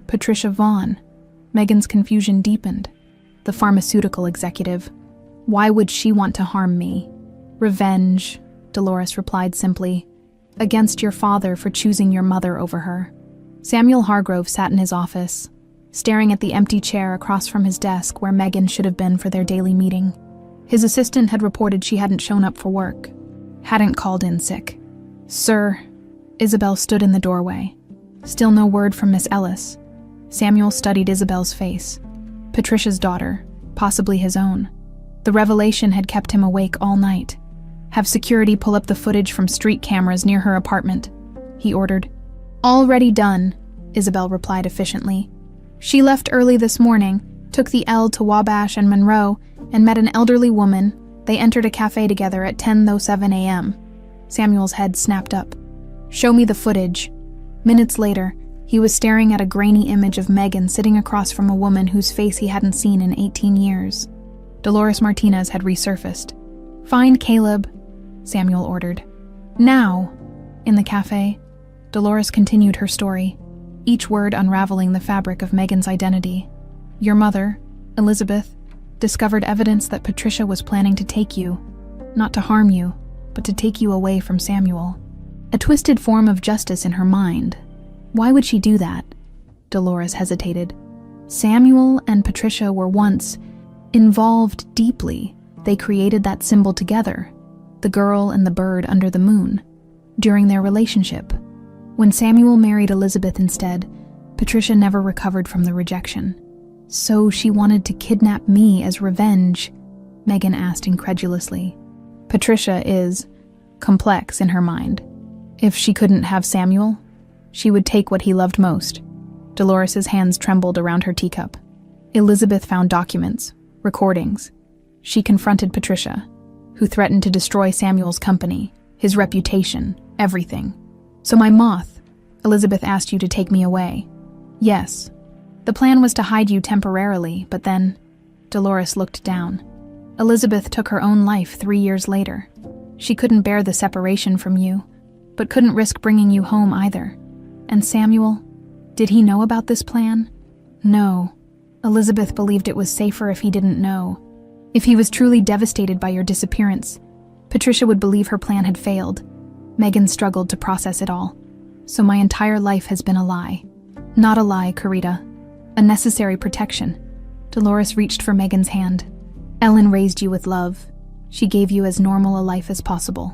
"Patricia Vaughn." Megan's confusion deepened. "The pharmaceutical executive. Why would she want to harm me?" "Revenge," Dolores replied simply. "Against your father for choosing your mother over her." Samuel Hargrove sat in his office, staring at the empty chair across from his desk where Megan should have been for their daily meeting. His assistant had reported she hadn't shown up for work, hadn't called in sick. "Sir," Isabel stood in the doorway. Still no word from Miss Ellis. Samuel studied Isabel's face. Patricia's daughter, possibly his own. The revelation had kept him awake all night. "Have security pull up the footage from street cameras near her apartment," he ordered. "Already done," Isabel replied efficiently. "She left early this morning, took the L to Wabash and Monroe, and met an elderly woman. They entered a cafe together at 10:07 a.m. Samuel's head snapped up. "Show me the footage." Minutes later, he was staring at a grainy image of Megan sitting across from a woman whose face he hadn't seen in 18 years. Dolores Martinez had resurfaced. "Find Caleb," Samuel ordered. "Now!" In the cafe, Dolores continued her story, each word unraveling the fabric of Megan's identity. "Your mother, Elizabeth, discovered evidence that Patricia was planning to take you, not to harm you, but to take you away from Samuel. A twisted form of justice in her mind. Why would she do that?" Dolores hesitated. "Samuel and Patricia were once involved deeply. They created that symbol together, the girl and the bird under the moon, during their relationship. When Samuel married Elizabeth instead, Patricia never recovered from the rejection. So she wanted to kidnap me as revenge?" Megan asked incredulously. "Patricia is complex in her mind. If she couldn't have Samuel, she would take what he loved most." Dolores's hands trembled around her teacup. "Elizabeth found documents, recordings. She confronted Patricia, who threatened to destroy Samuel's company, his reputation, everything. So my moth, Elizabeth asked you to take me away." "Yes. The plan was to hide you temporarily, but then..." Dolores looked down. "Elizabeth took her own life 3 years later. She couldn't bear the separation from you, but couldn't risk bringing you home either. And Samuel, did he know about this plan?" "No. Elizabeth believed it was safer if he didn't know. If he was truly devastated by your disappearance, Patricia would believe her plan had failed." Megan struggled to process it all. "So my entire life has been a lie." "Not a lie, Carita. A necessary protection." Dolores reached for Megan's hand. "Ellen raised you with love. She gave you as normal a life as possible.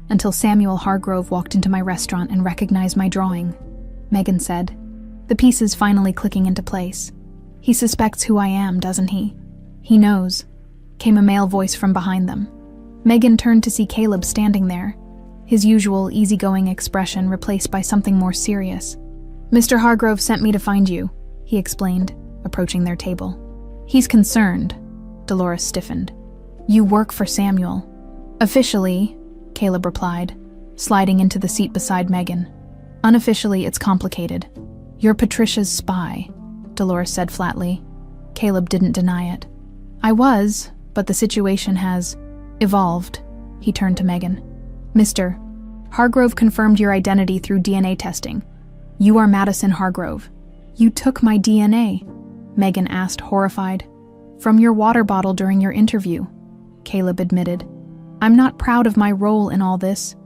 Until Samuel Hargrove walked into my restaurant and recognized my drawing," Megan said, the pieces finally clicking into place. "He suspects who I am, doesn't he?" "He knows," came a male voice from behind them. Megan turned to see Caleb standing there, his usual easygoing expression replaced by something more serious. "Mr. Hargrove sent me to find you," he explained, approaching their table. "He's concerned." Dolores stiffened. "You work for Samuel." "Officially," Caleb replied, sliding into the seat beside Megan. "Unofficially, it's complicated. You're Patricia's spy," Dolores said flatly. Caleb didn't deny it. "I was, but the situation has evolved." He turned to Megan. Mr. Hargrove confirmed your identity through DNA testing. You are Madison Hargrove. You took my DNA, Megan asked, horrified. From your water bottle during your interview, Caleb admitted. I'm not proud of my role in all this,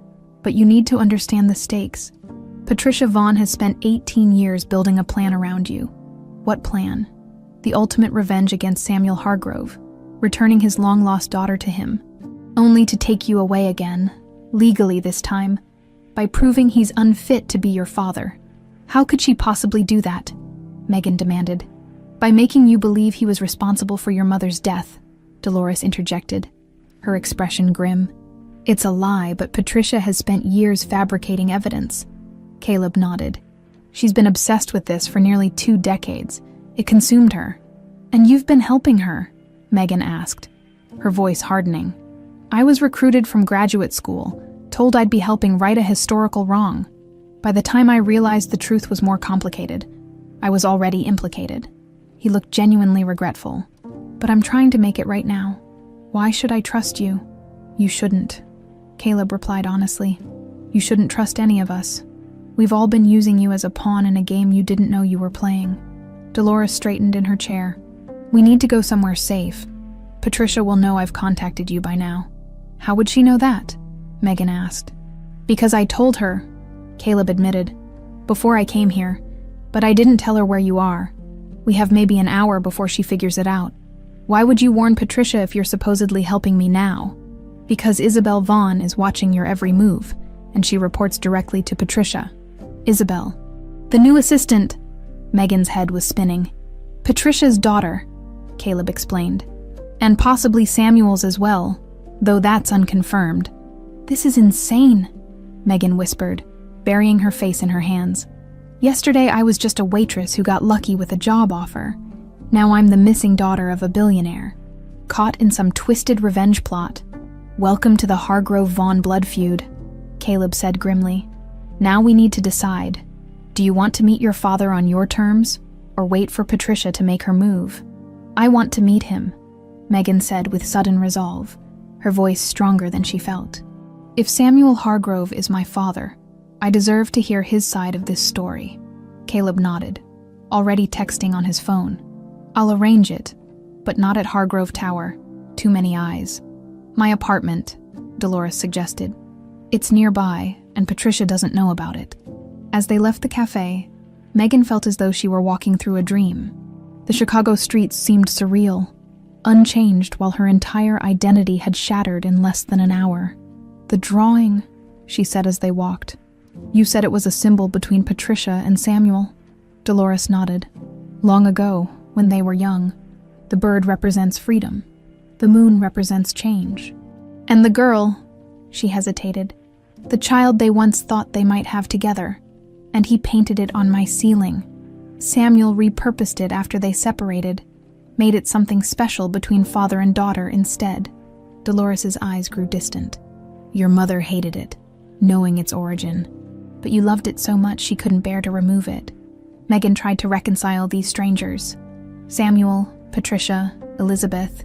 but you need to understand the stakes. Patricia Vaughn has spent 18 years building a plan around you. What plan? The ultimate revenge against Samuel Hargrove, returning his long-lost daughter to him, only to take you away again, legally this time, by proving he's unfit to be your father. How could she possibly do that? Megan demanded. By making you believe he was responsible for your mother's death, Dolores interjected, her expression grim. It's a lie, but Patricia has spent years fabricating evidence. Caleb nodded. She's been obsessed with this for nearly 2 decades. It consumed her. And you've been helping her? Megan asked, her voice hardening. I was recruited from graduate school, told I'd be helping right a historical wrong. By the time I realized the truth was more complicated, I was already implicated. He looked genuinely regretful. But I'm trying to make it right now. Why should I trust you? You shouldn't, Caleb replied honestly. You shouldn't trust any of us. We've all been using you as a pawn in a game you didn't know you were playing. Dolores straightened in her chair. We need to go somewhere safe. Patricia will know I've contacted you by now. How would she know that? Megan asked. Because I told her, Caleb admitted, before I came here, but I didn't tell her where you are. We have maybe an hour before she figures it out. Why would you warn Patricia if you're supposedly helping me now? Because Isabel Vaughn is watching your every move, and she reports directly to Patricia. Isabel, the new assistant. Megan's head was spinning. Patricia's daughter, Caleb explained. And possibly Samuel's as well, though that's unconfirmed. This is insane, Megan whispered, burying her face in her hands. Yesterday I was just a waitress who got lucky with a job offer. Now I'm the missing daughter of a billionaire, caught in some twisted revenge plot. Welcome to the Hargrove-Vaughn blood feud, Caleb said grimly. Now we need to decide. Do you want to meet your father on your terms, or wait for Patricia to make her move? I want to meet him, Megan said with sudden resolve, her voice stronger than she felt. If Samuel Hargrove is my father, I deserve to hear his side of this story. Caleb nodded, already texting on his phone. I'll arrange it, but not at Hargrove Tower. Too many eyes. My apartment, Dolores suggested. It's nearby, and Patricia doesn't know about it. As they left the cafe, Megan felt as though she were walking through a dream. The Chicago streets seemed surreal, unchanged while her entire identity had shattered in less than an hour. The drawing, she said as they walked. You said it was a symbol between Patricia and Samuel. Dolores nodded. Long ago, when they were young, the bird represents freedom. The moon represents change. And the girl, she hesitated, the child they once thought they might have together, and he painted it on my ceiling. Samuel repurposed it after they separated, made it something special between father and daughter instead. Dolores's eyes grew distant. Your mother hated it, knowing its origin, but you loved it so much she couldn't bear to remove it. Megan tried to reconcile these strangers. Samuel, Patricia, Elizabeth,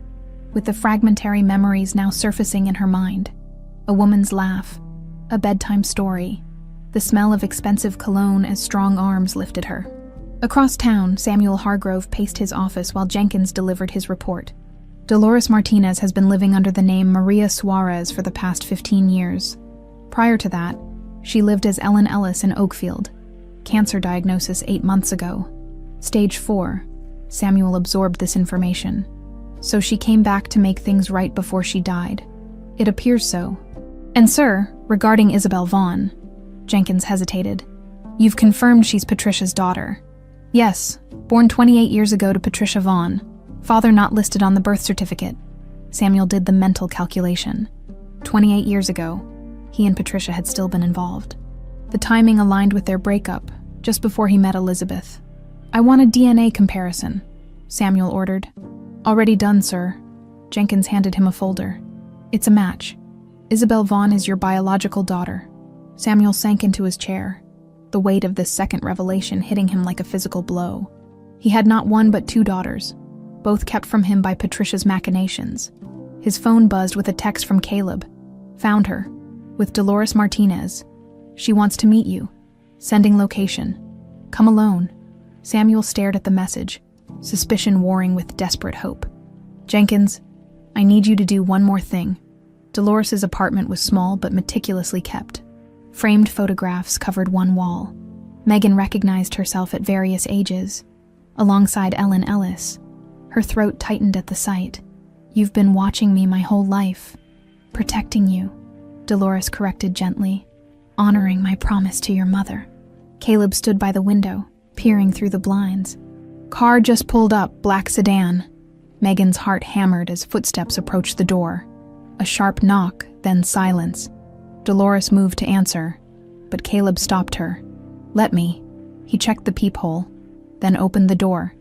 with the fragmentary memories now surfacing in her mind. A woman's laugh, a bedtime story, the smell of expensive cologne as strong arms lifted her. Across town, Samuel Hargrove paced his office while Jenkins delivered his report. Dolores Martinez has been living under the name Maria Suarez for the past 15 years. Prior to that, she lived as Ellen Ellis in Oakfield. Cancer diagnosis 8 months ago. Stage 4. Samuel absorbed this information. So she came back to make things right before she died. It appears so. And sir, regarding Isabel Vaughn, Jenkins hesitated. You've confirmed she's Patricia's daughter. Yes, born 28 years ago to Patricia Vaughn. Father not listed on the birth certificate. Samuel did the mental calculation. 28 years ago, he and Patricia had still been involved. The timing aligned with their breakup, just before he met Elizabeth. I want a DNA comparison, Samuel ordered. Already done, sir. Jenkins handed him a folder. It's a match. Isabel Vaughn is your biological daughter. Samuel sank into his chair, the weight of this second revelation hitting him like a physical blow. He had not one but 2 daughters, both kept from him by Patricia's machinations. His phone buzzed with a text from Caleb. Found her. With Dolores Martinez. She wants to meet you. Sending location. Come alone. Samuel stared at the message, suspicion warring with desperate hope. Jenkins, I need you to do one more thing. Dolores's apartment was small but meticulously kept. Framed photographs covered one wall. Megan recognized herself at various ages, alongside Ellen Ellis. Her throat tightened at the sight. You've been watching me my whole life. Protecting you, Dolores corrected gently, honoring my promise to your mother. Caleb stood by the window, peering through the blinds. Car just pulled up, black sedan. Megan's heart hammered as footsteps approached the door. A sharp knock, then silence. Dolores moved to answer, but Caleb stopped her. Let me. He checked the peephole, then opened the door.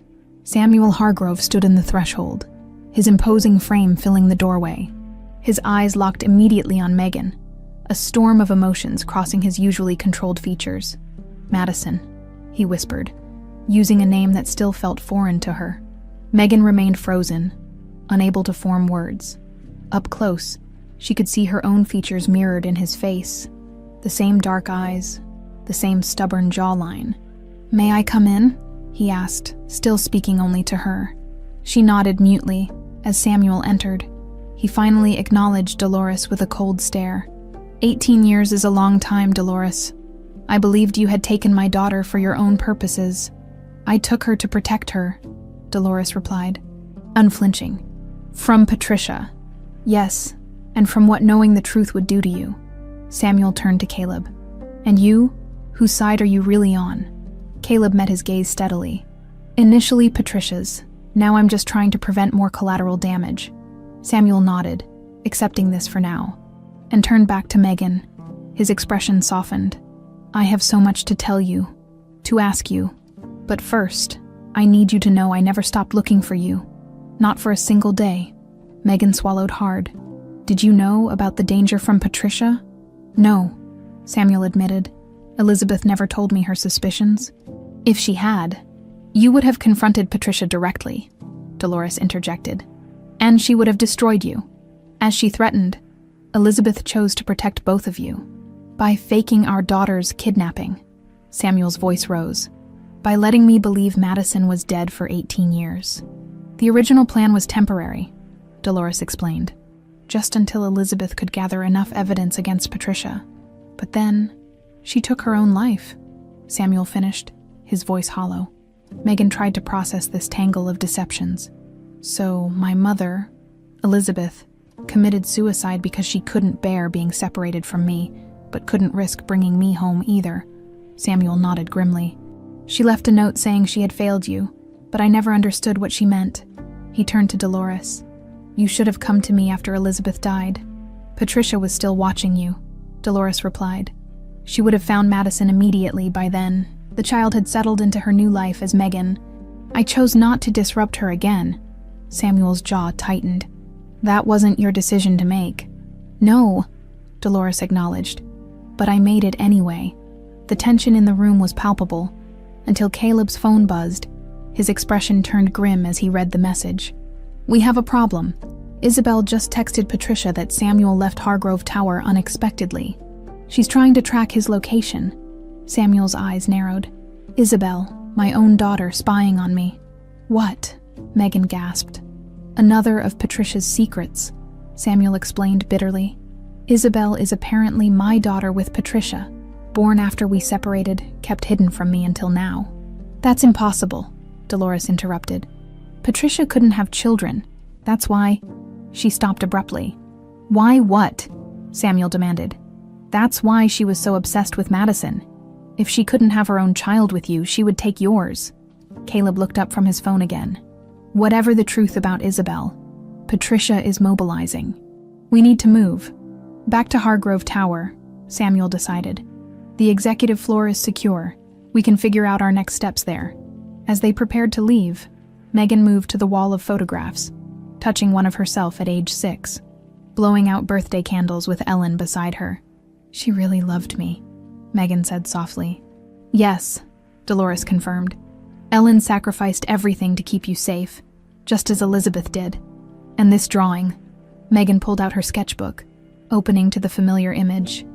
Samuel Hargrove stood in the threshold, his imposing frame filling the doorway. His eyes locked immediately on Megan, a storm of emotions crossing his usually controlled features. Madison, he whispered, using a name that still felt foreign to her. Megan remained frozen, unable to form words. Up close, she could see her own features mirrored in his face. The same dark eyes, the same stubborn jawline. May I come in? He asked, still speaking only to her. She nodded mutely as Samuel entered. He finally acknowledged Dolores with a cold stare. 18 years is a long time, Dolores. I believed you had taken my daughter for your own purposes. I took her to protect her, Dolores replied, unflinching. From Patricia. Yes, and from what knowing the truth would do to you. Samuel turned to Caleb. And you? Whose side are you really on? Caleb met his gaze steadily. Initially Patricia's. Now I'm just trying to prevent more collateral damage. Samuel nodded, accepting this for now, and turned back to Megan. His expression softened. I have so much to tell you, to ask you. But first, I need you to know I never stopped looking for you. Not for a single day. Megan swallowed hard. Did you know about the danger from Patricia? No, Samuel admitted. Elizabeth never told me her suspicions. If she had, you would have confronted Patricia directly, Dolores interjected. And she would have destroyed you. As she threatened, Elizabeth chose to protect both of you. By faking our daughter's kidnapping. Samuel's voice rose. By letting me believe Madison was dead for 18 years. The original plan was temporary, Dolores explained, just until Elizabeth could gather enough evidence against Patricia. But then, she took her own life, Samuel finished, his voice hollow. Megan tried to process this tangle of deceptions. So, my mother, Elizabeth, committed suicide because she couldn't bear being separated from me, but couldn't risk bringing me home either. Samuel nodded grimly. She left a note saying she had failed you, but I never understood what she meant. He turned to Dolores. You should have come to me after Elizabeth died. Patricia was still watching you, Dolores replied. She would have found Madison immediately by then. The child had settled into her new life as Megan. I chose not to disrupt her again. Samuel's jaw tightened. That wasn't your decision to make. No, Dolores acknowledged. But I made it anyway. The tension in the room was palpable, until Caleb's phone buzzed. His expression turned grim as he read the message. We have a problem. Isabel just texted Patricia that Samuel left Hargrove Tower unexpectedly. She's trying to track his location. Samuel's eyes narrowed. Isabel, my own daughter, spying on me. What? Megan gasped. Another of Patricia's secrets, Samuel explained bitterly. Isabel is apparently my daughter with Patricia, born after we separated, kept hidden from me until now. That's impossible, Dolores interrupted. Patricia couldn't have children. That's why... She stopped abruptly. Why what? Samuel demanded. That's why she was so obsessed with Madison. If she couldn't have her own child with you, she would take yours. Caleb looked up from his phone again. Whatever the truth about Isabel, Patricia is mobilizing. We need to move. Back to Hargrove Tower, Samuel decided. The executive floor is secure. We can figure out our next steps there. As they prepared to leave, Megan moved to the wall of photographs, touching one of herself at age 6, blowing out birthday candles with Ellen beside her. She really loved me, Megan said softly. Yes, Dolores confirmed. Ellen sacrificed everything to keep you safe, just as Elizabeth did. And this drawing, Megan pulled out her sketchbook, opening to the familiar image.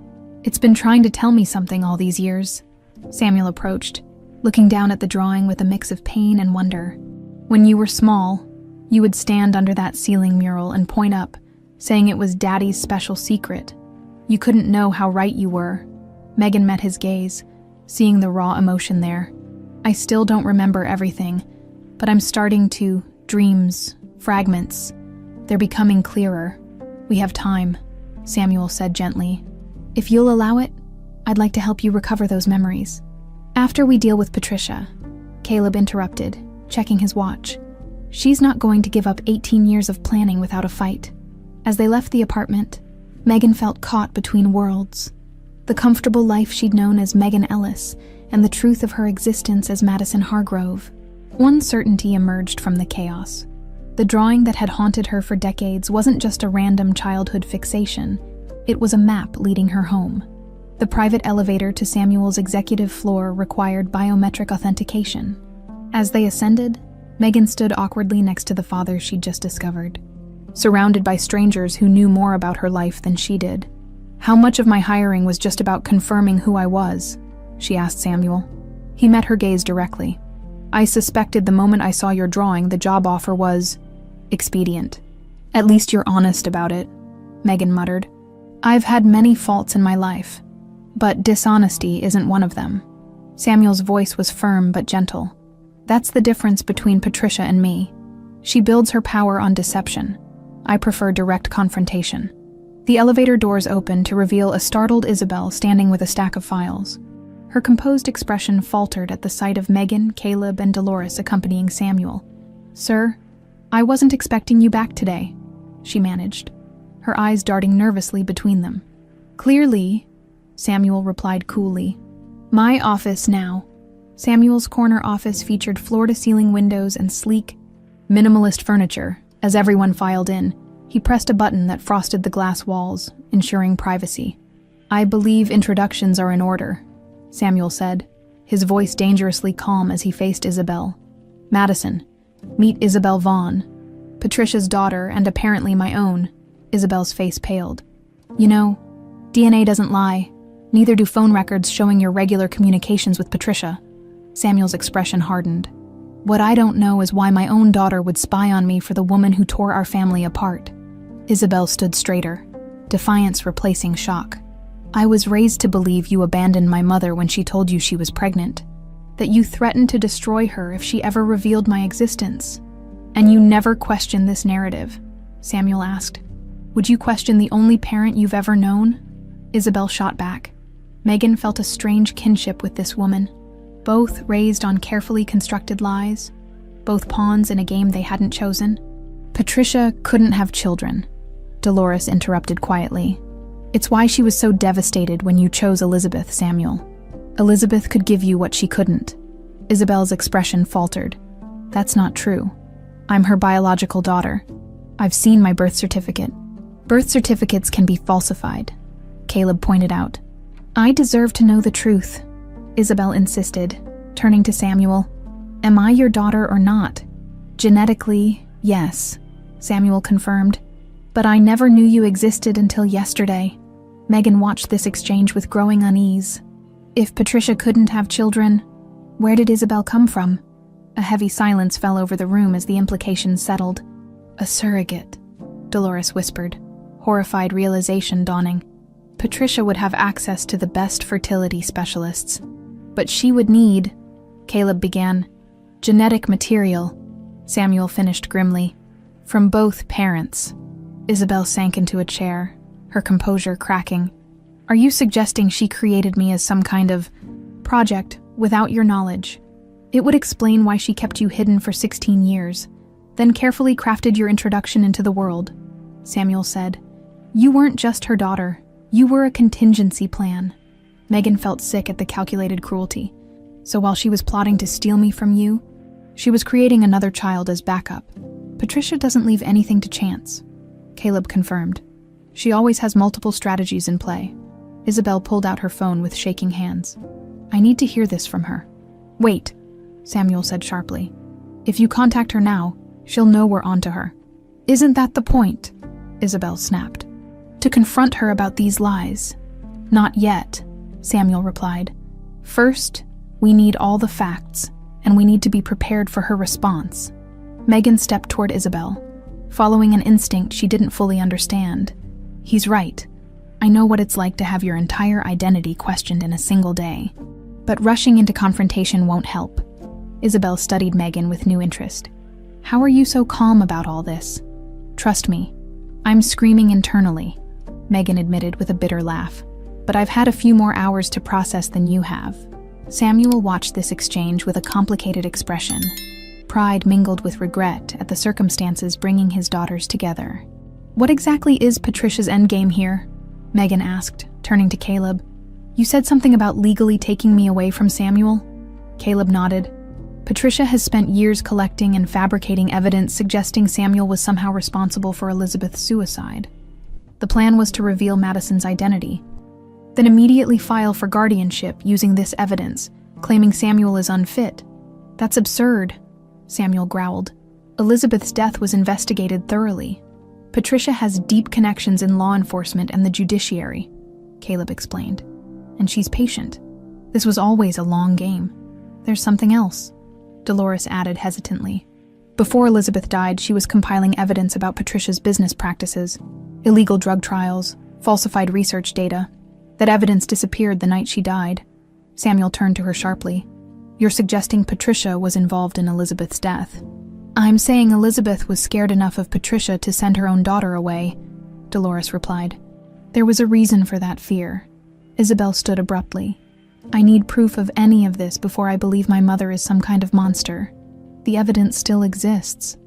It's been trying to tell me something all these years. Samuel approached, looking down at the drawing with a mix of pain and wonder. When you were small, you would stand under that ceiling mural and point up, saying it was Daddy's special secret. You couldn't know how right you were. Megan met his gaze, seeing the raw emotion there. I still don't remember everything, but I'm starting to. Dreams, fragments. They're becoming clearer. We have time, Samuel said gently. If you'll allow it, I'd like to help you recover those memories. After we deal with Patricia, Caleb interrupted, checking his watch. She's not going to give up 18 years of planning without a fight. As they left the apartment, Megan felt caught between worlds. The comfortable life she'd known as Megan Ellis and the truth of her existence as Madison Hargrove. One certainty emerged from the chaos. The drawing that had haunted her for decades wasn't just a random childhood fixation. It was a map leading her home. The private elevator to Samuel's executive floor required biometric authentication. As they ascended, Megan stood awkwardly next to the father she'd just discovered, surrounded by strangers who knew more about her life than she did. How much of my hiring was just about confirming who I was? She asked Samuel. He met her gaze directly. I suspected the moment I saw your drawing the job offer was expedient. At least you're honest about it, Megan muttered. I've had many faults in my life, but dishonesty isn't one of them. Samuel's voice was firm but gentle. That's the difference between Patricia and me. She builds her power on deception. I prefer direct confrontation. The elevator doors opened to reveal a startled Isabel standing with a stack of files. Her composed expression faltered at the sight of Megan, Caleb, and Dolores accompanying Samuel. Sir, I wasn't expecting you back today, she managed, her eyes darting nervously between them. Clearly, Samuel replied coolly. My office now. Samuel's corner office featured floor-to-ceiling windows and sleek, minimalist furniture. As everyone filed in, he pressed a button that frosted the glass walls, ensuring privacy. I believe introductions are in order, Samuel said, his voice dangerously calm as he faced Isabel. Madison, meet Isabel Vaughn, Patricia's daughter and apparently my own. Isabel's face paled. You know, DNA doesn't lie. Neither do phone records showing your regular communications with Patricia. Samuel's expression hardened. What I don't know is why my own daughter would spy on me for the woman who tore our family apart. Isabel stood straighter, defiance replacing shock. I was raised to believe you abandoned my mother when she told you she was pregnant, that you threatened to destroy her if she ever revealed my existence. And you never questioned this narrative, Samuel asked. Would you question the only parent you've ever known? Isabel shot back. Megan felt a strange kinship with this woman, both raised on carefully constructed lies, both pawns in a game they hadn't chosen. Patricia couldn't have children, Dolores interrupted quietly. It's why she was so devastated when you chose Elizabeth, Samuel. Elizabeth could give you what she couldn't. Isabel's expression faltered. That's not true. I'm her biological daughter. I've seen my birth certificate. Birth certificates can be falsified, Caleb pointed out. I deserve to know the truth, Isabel insisted, turning to Samuel. Am I your daughter or not? Genetically, yes, Samuel confirmed. But I never knew you existed until yesterday. Megan watched this exchange with growing unease. If Patricia couldn't have children, where did Isabel come from? A heavy silence fell over the room as the implications settled. A surrogate, Dolores whispered, horrified realization dawning. Patricia would have access to the best fertility specialists. But she would need, Caleb began, genetic material, Samuel finished grimly, from both parents. Isabel sank into a chair, her composure cracking. Are you suggesting she created me as some kind of project without your knowledge? It would explain why she kept you hidden for 16 years, then carefully crafted your introduction into the world, Samuel said. You weren't just her daughter. You were a contingency plan. Megan felt sick at the calculated cruelty. So while she was plotting to steal me from you, she was creating another child as backup. Patricia doesn't leave anything to chance, Caleb confirmed. She always has multiple strategies in play. Isabel pulled out her phone with shaking hands. I need to hear this from her. Wait, Samuel said sharply. If you contact her now, she'll know we're onto her. Isn't that the point? Isabel snapped. To confront her about these lies. Not yet, Samuel replied. First, we need all the facts, and we need to be prepared for her response. Megan stepped toward Isabel, following an instinct she didn't fully understand. He's right. I know what it's like to have your entire identity questioned in a single day. But rushing into confrontation won't help. Isabel studied Megan with new interest. How are you so calm about all this? Trust me, I'm screaming internally, Megan admitted with a bitter laugh. But I've had a few more hours to process than you have. Samuel watched this exchange with a complicated expression. Pride mingled with regret at the circumstances bringing his daughters together. What exactly is Patricia's endgame here? Megan asked, turning to Caleb. You said something about legally taking me away from Samuel? Caleb nodded. Patricia has spent years collecting and fabricating evidence suggesting Samuel was somehow responsible for Elizabeth's suicide. The plan was to reveal Madison's identity, then immediately file for guardianship using this evidence, claiming Samuel is unfit. That's absurd, Samuel growled. Elizabeth's death was investigated thoroughly. Patricia has deep connections in law enforcement and the judiciary, Caleb explained. And she's patient. This was always a long game. There's something else, Dolores added hesitantly. Before Elizabeth died, she was compiling evidence about Patricia's business practices, illegal drug trials, falsified research data. That evidence disappeared the night she died. Samuel turned to her sharply. You're suggesting Patricia was involved in Elizabeth's death. I'm saying Elizabeth was scared enough of Patricia to send her own daughter away, Dolores replied. There was a reason for that fear. Isabel stood abruptly. I need proof of any of this before I believe my mother is some kind of monster. The evidence still exists,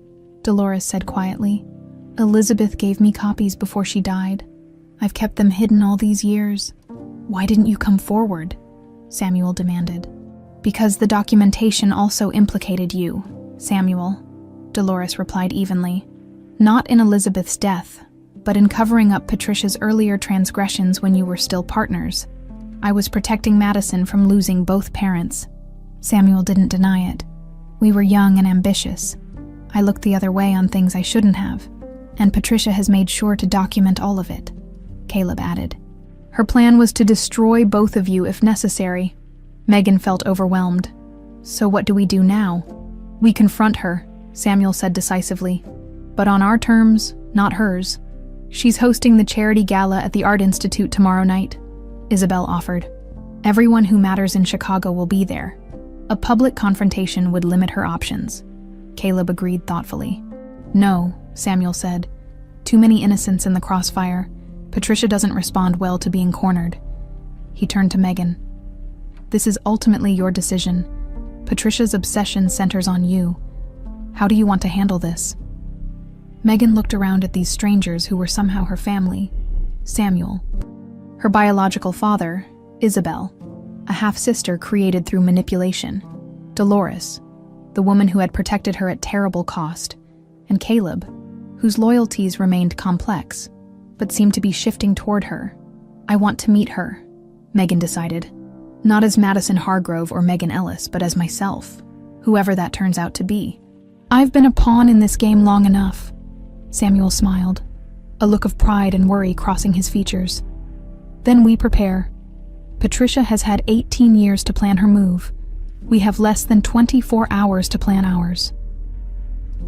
Dolores said quietly. Elizabeth gave me copies before she died. I've kept them hidden all these years. Why didn't you come forward? Samuel demanded. Because the documentation also implicated you, Samuel, Dolores replied evenly. Not in Elizabeth's death, but in covering up Patricia's earlier transgressions when you were still partners. I was protecting Madison from losing both parents. Samuel didn't deny it. We were young and ambitious. I looked the other way on things I shouldn't have, and Patricia has made sure to document all of it, Caleb added. Her plan was to destroy both of you if necessary. Megan felt overwhelmed. So what do we do now? We confront her, Samuel said decisively. But on our terms, not hers. She's hosting the charity gala at the Art Institute tomorrow night, Isabel offered. Everyone who matters in Chicago will be there. A public confrontation would limit her options. Caleb agreed thoughtfully. No, Samuel said. Too many innocents in the crossfire. Patricia doesn't respond well to being cornered. He turned to Megan. This is ultimately your decision. Patricia's obsession centers on you. How do you want to handle this? Megan looked around at these strangers who were somehow her family. Samuel, her biological father, Isabel, a half-sister created through manipulation, Dolores, the woman who had protected her at terrible cost, and Caleb, whose loyalties remained complex, but seemed to be shifting toward her. I want to meet her, Megan decided. Not as Madison Hargrove or Megan Ellis, but as myself, whoever that turns out to be. I've been a pawn in this game long enough. Samuel smiled, a look of pride and worry crossing his features. Then we prepare. Patricia has had 18 years to plan her move. We have less than 24 hours to plan ours.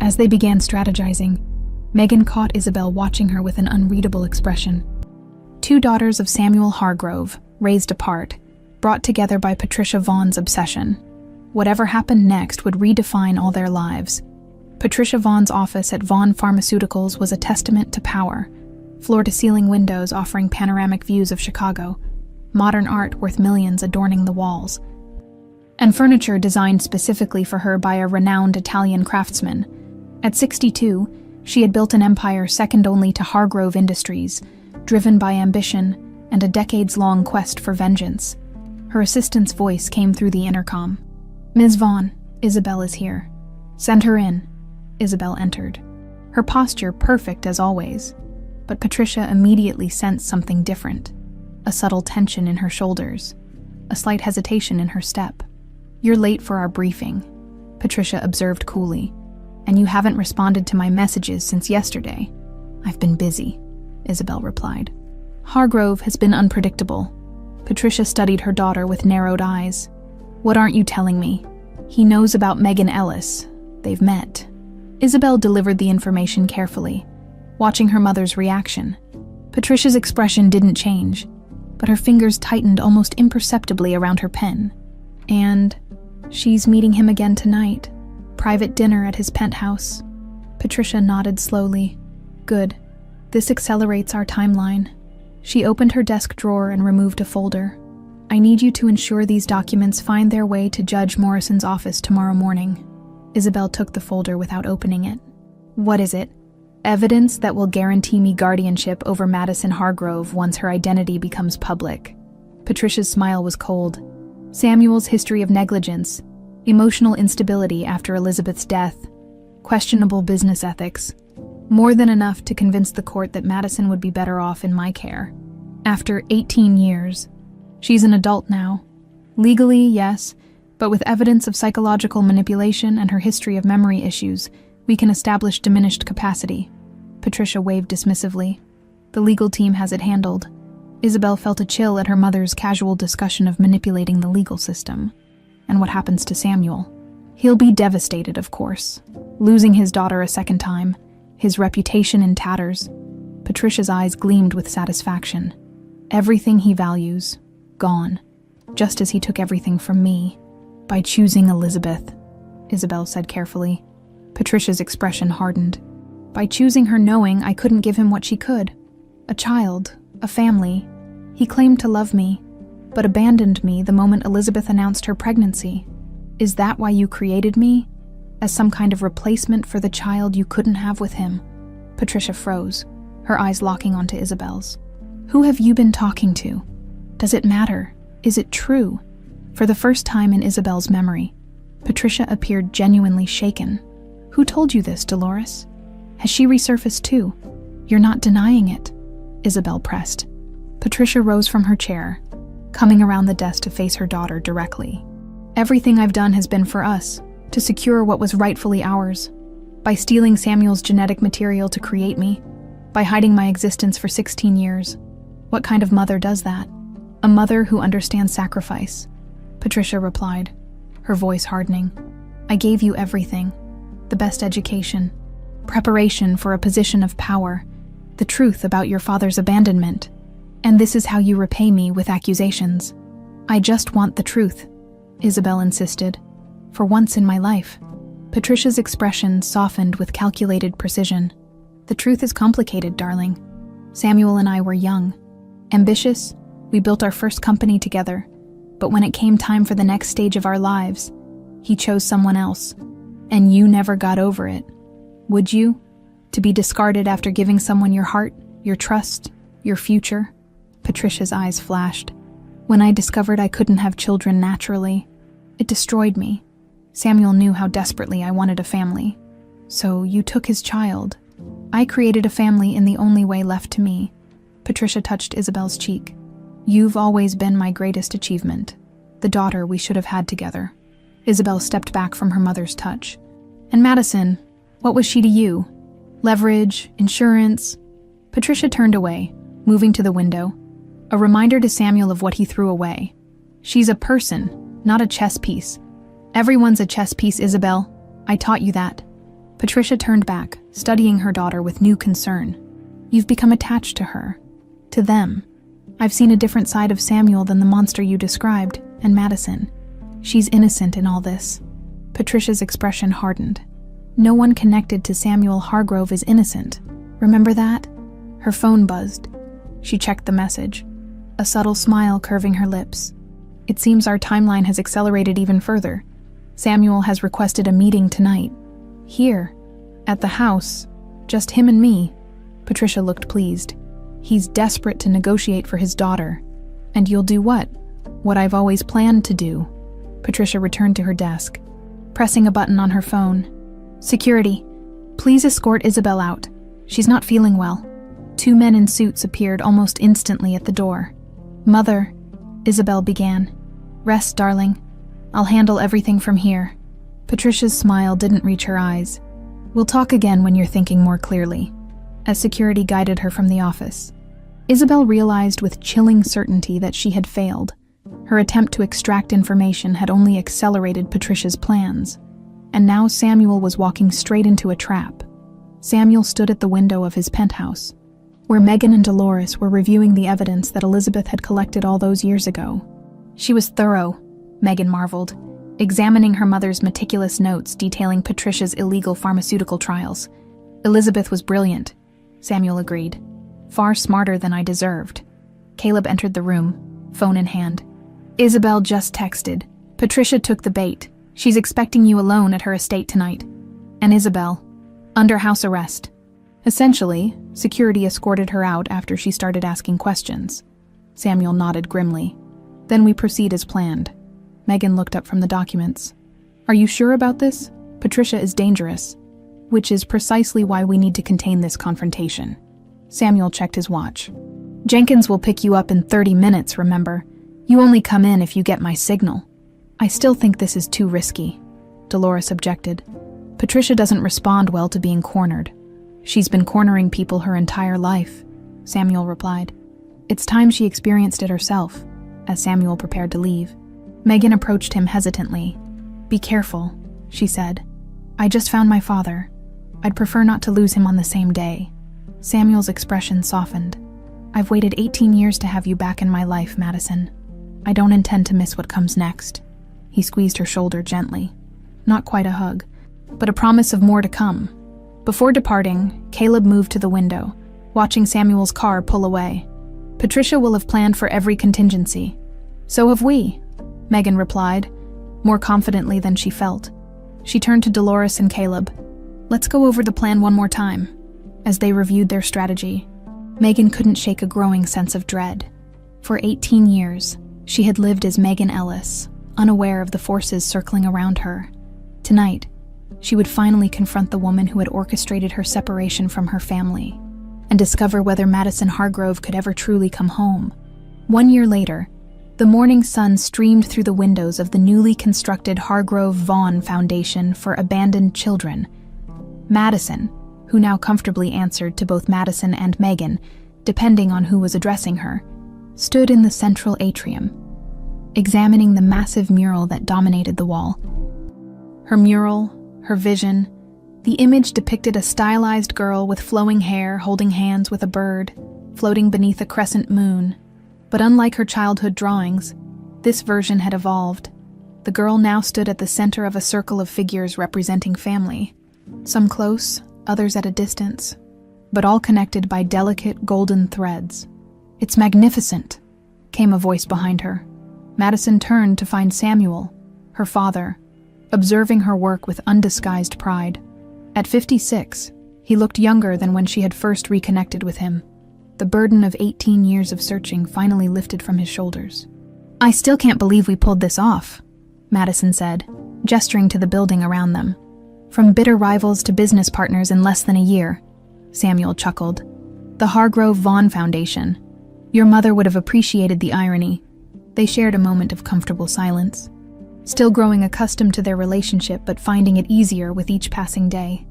As they began strategizing, Megan caught Isabel watching her with an unreadable expression. Two daughters of Samuel Hargrove, raised apart, brought together by Patricia Vaughn's obsession. Whatever happened next would redefine all their lives. Patricia Vaughn's office at Vaughn Pharmaceuticals was a testament to power, floor-to-ceiling windows offering panoramic views of Chicago, modern art worth millions adorning the walls, and furniture designed specifically for her by a renowned Italian craftsman. At 62, she had built an empire second only to Hargrove Industries, driven by ambition and a decades-long quest for vengeance. Her assistant's voice came through the intercom. Ms. Vaughn, Isabel is here. Send her in. Isabel entered, her posture perfect as always, but Patricia immediately sensed something different, a subtle tension in her shoulders, a slight hesitation in her step. You're late for our briefing, Patricia observed coolly, and you haven't responded to my messages since yesterday. I've been busy, Isabel replied. Hargrove has been unpredictable, Patricia studied her daughter with narrowed eyes. What aren't you telling me? He knows about Megan Ellis. They've met. Isabel delivered the information carefully, watching her mother's reaction. Patricia's expression didn't change, but her fingers tightened almost imperceptibly around her pen. And she's meeting him again tonight. Private dinner at his penthouse. Patricia nodded slowly. Good. This accelerates our timeline. She opened her desk drawer and removed a folder. I need you to ensure these documents find their way to Judge Morrison's office tomorrow morning. Isabel took the folder without opening it. What is it? Evidence that will guarantee me guardianship over Madison Hargrove once her identity becomes public. Patricia's smile was cold. Samuel's history of negligence, emotional instability after Elizabeth's death, questionable business ethics. More than enough to convince the court that Madison would be better off in my care. After 18 years. She's an adult now. Legally, yes, but with evidence of psychological manipulation and her history of memory issues, we can establish diminished capacity. Patricia waved dismissively. The legal team has it handled. Isabel felt a chill at her mother's casual discussion of manipulating the legal system. And what happens to Samuel? He'll be devastated, of course. Losing his daughter a second time, his reputation in tatters. Patricia's eyes gleamed with satisfaction. Everything he values, gone. Just as he took everything from me. By choosing Elizabeth, Isabel said carefully. Patricia's expression hardened. By choosing her knowing I couldn't give him what she could. A child, a family. He claimed to love me, but abandoned me the moment Elizabeth announced her pregnancy. Is that why you created me? As some kind of replacement for the child you couldn't have with him? Patricia froze, her eyes locking onto Isabel's. Who have you been talking to? Does it matter? Is it true? For the first time in Isabel's memory, Patricia appeared genuinely shaken. Who told you this, Dolores? Has she resurfaced too? You're not denying it, Isabel pressed. Patricia rose from her chair, coming around the desk to face her daughter directly. Everything I've done has been for us, to secure what was rightfully ours. By stealing Samuel's genetic material to create me, by hiding my existence for 16 years. What kind of mother does that? A mother who understands sacrifice, Patricia replied, her voice hardening. I gave you everything. The best education, preparation for a position of power, the truth about your father's abandonment. And this is how you repay me with accusations. I just want the truth, Isabel insisted. For once in my life. Patricia's expression softened with calculated precision. The truth is complicated, darling. Samuel and I were young. Ambitious, we built our first company together. But when it came time for the next stage of our lives, he chose someone else. And you never got over it. Would you? To be discarded after giving someone your heart, your trust, your future? Patricia's eyes flashed. When I discovered I couldn't have children naturally, it destroyed me. Samuel knew how desperately I wanted a family. So you took his child. I created a family in the only way left to me. Patricia touched Isabel's cheek. You've always been my greatest achievement. The daughter we should have had together. Isabel stepped back from her mother's touch. And Madison, what was she to you? Leverage, insurance? Patricia turned away, moving to the window. A reminder to Samuel of what he threw away. She's a person, not a chess piece. Everyone's a chess piece, Isabel. I taught you that. Patricia turned back, studying her daughter with new concern. You've become attached to her. To them. I've seen a different side of Samuel than the monster you described, and Madison. She's innocent in all this. Patricia's expression hardened. No one connected to Samuel Hargrove is innocent. Remember that? Her phone buzzed. She checked the message, a subtle smile curving her lips. It seems our timeline has accelerated even further. Samuel has requested a meeting tonight. Here, at the house, just him and me. Patricia looked pleased. He's desperate to negotiate for his daughter. And you'll do what? What I've always planned to do. Patricia returned to her desk, pressing a button on her phone. Security, please escort Isabel out. She's not feeling well. 2 men in suits appeared almost instantly at the door. Mother, Isabel began. Rest, darling. I'll handle everything from here. Patricia's smile didn't reach her eyes. We'll talk again when you're thinking more clearly. As security guided her from the office. Isabel realized with chilling certainty that she had failed. Her attempt to extract information had only accelerated Patricia's plans. And now Samuel was walking straight into a trap. Samuel stood at the window of his penthouse, where Megan and Dolores were reviewing the evidence that Elizabeth had collected all those years ago. She was thorough, Megan marveled, examining her mother's meticulous notes detailing Patricia's illegal pharmaceutical trials. Elizabeth was brilliant, Samuel agreed. Far smarter than I deserved. Caleb entered the room, phone in hand. Isabel just texted. Patricia took the bait. She's expecting you alone at her estate tonight. And Isabel, under house arrest. Essentially, security escorted her out after she started asking questions. Samuel nodded grimly. Then we proceed as planned. Megan looked up from the documents. Are you sure about this? Patricia is dangerous. Which is precisely why we need to contain this confrontation. Samuel checked his watch. Jenkins will pick you up in 30 minutes, remember? You only come in if you get my signal. I still think this is too risky, Dolores objected. Patricia doesn't respond well to being cornered. She's been cornering people her entire life, Samuel replied. It's time she experienced it herself, as Samuel prepared to leave. Megan approached him hesitantly. Be careful, she said. I just found my father. I'd prefer not to lose him on the same day. Samuel's expression softened. I've waited 18 years to have you back in my life, Madison. I don't intend to miss what comes next. He squeezed her shoulder gently. Not quite a hug, but a promise of more to come. Before departing, Caleb moved to the window, watching Samuel's car pull away. Patricia will have planned for every contingency. So have we, Megan replied, more confidently than she felt. She turned to Dolores and Caleb. Let's go over the plan one more time. As they reviewed their strategy, Megan couldn't shake a growing sense of dread. For 18 years, she had lived as Megan Ellis, unaware of the forces circling around her. Tonight, she would finally confront the woman who had orchestrated her separation from her family, and discover whether Madison Hargrove could ever truly come home. 1 year later, the morning sun streamed through the windows of the newly constructed Hargrove Vaughan Foundation for Abandoned Children. Madison, who now comfortably answered to both Madison and Megan, depending on who was addressing her, stood in the central atrium, examining the massive mural that dominated the wall. Her mural, her vision, the image depicted a stylized girl with flowing hair holding hands with a bird, floating beneath a crescent moon. But unlike her childhood drawings, this version had evolved. The girl now stood at the center of a circle of figures representing family, some close, others at a distance, but all connected by delicate golden threads. It's magnificent, came a voice behind her. Madison turned to find Samuel, her father, observing her work with undisguised pride. At 56, he looked younger than when she had first reconnected with him. The burden of 18 years of searching finally lifted from his shoulders. I still can't believe we pulled this off, Madison said, gesturing to the building around them. From bitter rivals to business partners in less than a year, Samuel chuckled. The Hargrove Vaughan Foundation. Your mother would have appreciated the irony. They shared a moment of comfortable silence, still growing accustomed to their relationship but finding it easier with each passing day.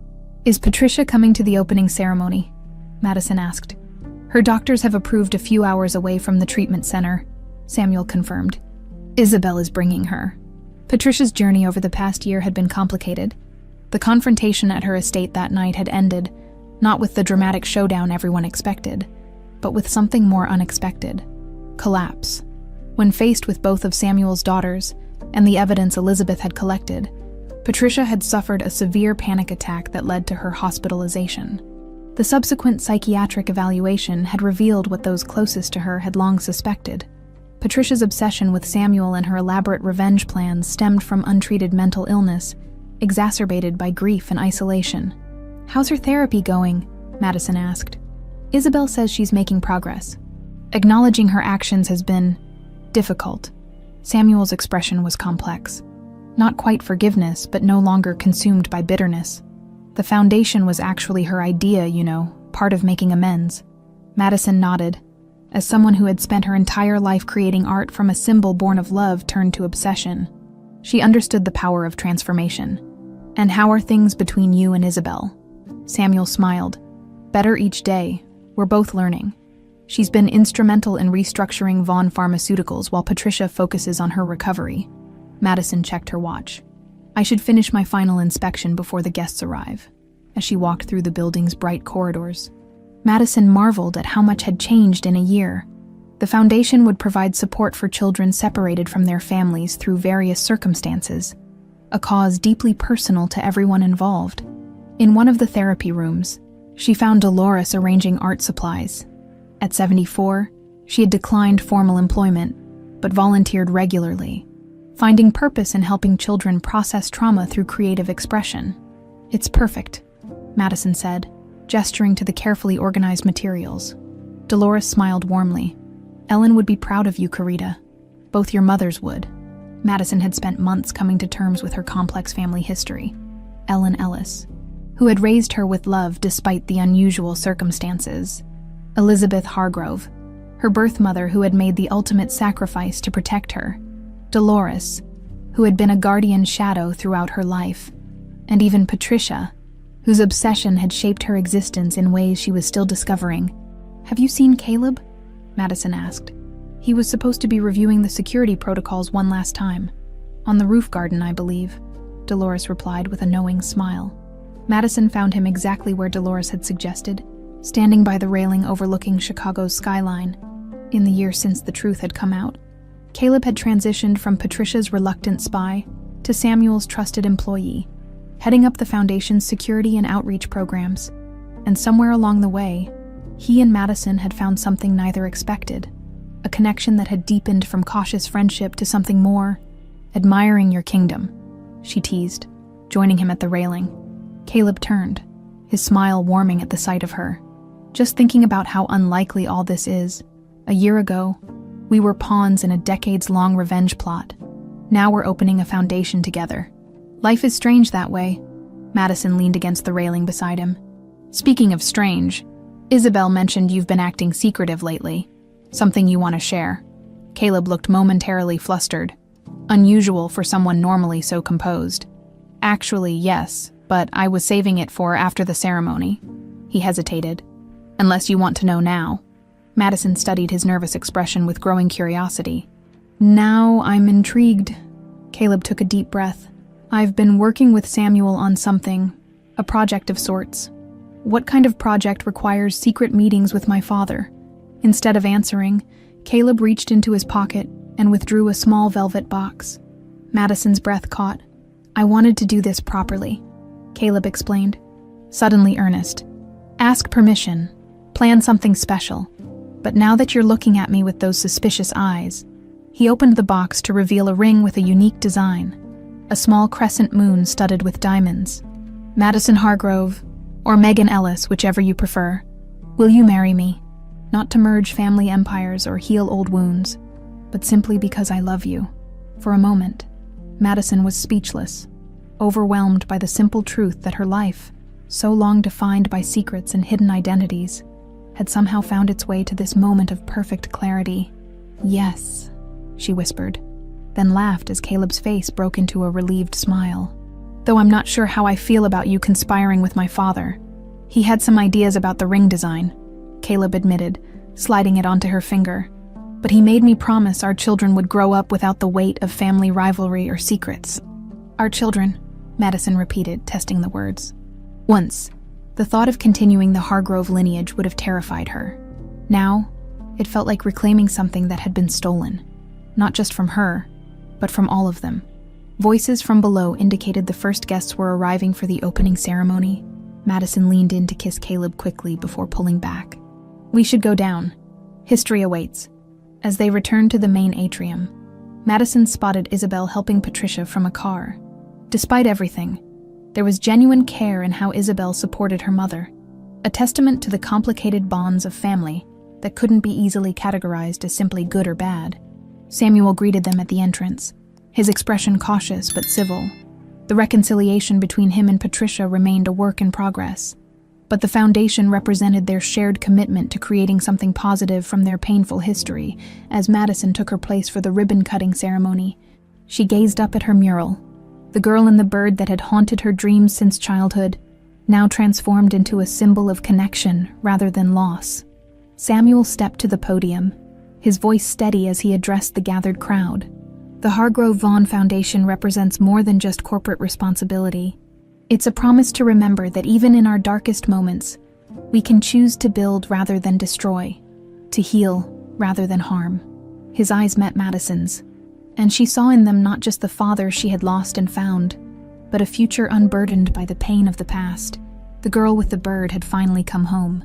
Is Patricia coming to the opening ceremony? Madison asked. Her doctors have approved a few hours away from the treatment center, Samuel confirmed. Isabel is bringing her. Patricia's journey over the past year had been complicated. The confrontation at her estate that night had ended, not with the dramatic showdown everyone expected, but with something more unexpected: collapse. When faced with both of Samuel's daughters and the evidence Elizabeth had collected, Patricia had suffered a severe panic attack that led to her hospitalization. The subsequent psychiatric evaluation had revealed what those closest to her had long suspected. Patricia's obsession with Samuel and her elaborate revenge plans stemmed from untreated mental illness, exacerbated by grief and isolation. How's her therapy going? Madison asked. Isabel says she's making progress. Acknowledging her actions has been difficult. Samuel's expression was complex. Not quite forgiveness, but no longer consumed by bitterness. The foundation was actually her idea, part of making amends. Madison nodded, as someone who had spent her entire life creating art from a symbol born of love turned to obsession. She understood the power of transformation. And how are things between you and Isabel? Samuel smiled. Better each day. We're both learning. She's been instrumental in restructuring Vaughn Pharmaceuticals while Patricia focuses on her recovery. Madison checked her watch. I should finish my final inspection before the guests arrive. As she walked through the building's bright corridors, Madison marveled at how much had changed in a year. The foundation would provide support for children separated from their families through various circumstances, a cause deeply personal to everyone involved. In one of the therapy rooms, she found Dolores arranging art supplies. At 74, she had declined formal employment, but volunteered regularly, finding purpose in helping children process trauma through creative expression. "It's perfect," Madison said, gesturing to the carefully organized materials. Dolores smiled warmly. "Ellen would be proud of you, Carita. Both your mothers would." Madison had spent months coming to terms with her complex family history. Ellen Ellis, who had raised her with love despite the unusual circumstances. Elizabeth Hargrove, her birth mother who had made the ultimate sacrifice to protect her. Dolores, who had been a guardian shadow throughout her life. And even Patricia, whose obsession had shaped her existence in ways she was still discovering. "Have you seen Caleb?" Madison asked. "He was supposed to be reviewing the security protocols one last time. On the roof garden, I believe," Dolores replied with a knowing smile. Madison found him exactly where Dolores had suggested, standing by the railing overlooking Chicago's skyline. In the year since the truth had come out, Caleb had transitioned from Patricia's reluctant spy to Samuel's trusted employee, heading up the foundation's security and outreach programs. And somewhere along the way, he and Madison had found something neither expected, a connection that had deepened from cautious friendship to something more. "Admiring your kingdom," she teased, joining him at the railing. Caleb turned, his smile warming at the sight of her. "Just thinking about how unlikely all this is. A year ago, we were pawns in a decades-long revenge plot. Now we're opening a foundation together. Life is strange that way." Madison leaned against the railing beside him. "Speaking of strange, Isabel mentioned you've been acting secretive lately. Something you want to share?" Caleb looked momentarily flustered, unusual for someone normally so composed. "Actually, yes, but I was saving it for after the ceremony." He hesitated. "Unless you want to know now." Madison studied his nervous expression with growing curiosity. "Now I'm intrigued." Caleb took a deep breath. "I've been working with Samuel on something, a project of sorts." "What kind of project requires secret meetings with my father?" Instead of answering, Caleb reached into his pocket and withdrew a small velvet box. Madison's breath caught. "I wanted to do this properly," Caleb explained, suddenly earnest. "Ask permission, plan something special. But now that you're looking at me with those suspicious eyes," he opened the box to reveal a ring with a unique design, a small crescent moon studded with diamonds. "Madison Hargrove, or Megan Ellis, whichever you prefer, will you marry me? Not to merge family empires or heal old wounds, but simply because I love you." For a moment, Madison was speechless, overwhelmed by the simple truth that her life, so long defined by secrets and hidden identities, had somehow found its way to this moment of perfect clarity. "Yes," she whispered, then laughed as Caleb's face broke into a relieved smile. "Though I'm not sure how I feel about you conspiring with my father. He had some ideas about the ring design," Caleb admitted, sliding it onto her finger. "But he made me promise our children would grow up without the weight of family rivalry or secrets." "Our children," Madison repeated, testing the words. Once, the thought of continuing the Hargrove lineage would have terrified her. Now, it felt like reclaiming something that had been stolen, not just from her, but from all of them. Voices from below indicated the first guests were arriving for the opening ceremony. Madison leaned in to kiss Caleb quickly before pulling back. "We should go down. History awaits." As they returned to the main atrium, Madison spotted Isabel helping Patricia from a car. Despite everything, there was genuine care in how Isabel supported her mother, a testament to the complicated bonds of family that couldn't be easily categorized as simply good or bad. Samuel greeted them at the entrance, his expression cautious but civil. The reconciliation between him and Patricia remained a work in progress, but the foundation represented their shared commitment to creating something positive from their painful history. As Madison took her place for the ribbon-cutting ceremony, she gazed up at her mural, the girl and the bird that had haunted her dreams since childhood, now transformed into a symbol of connection rather than loss. Samuel stepped to the podium, his voice steady as he addressed the gathered crowd. The Hargrove Vaughan Foundation represents more than just corporate responsibility. It's a promise to remember that even in our darkest moments, we can choose to build rather than destroy, to heal rather than harm. His eyes met Madison's, and she saw in them not just the father she had lost and found, but a future unburdened by the pain of the past. The girl with the bird had finally come home.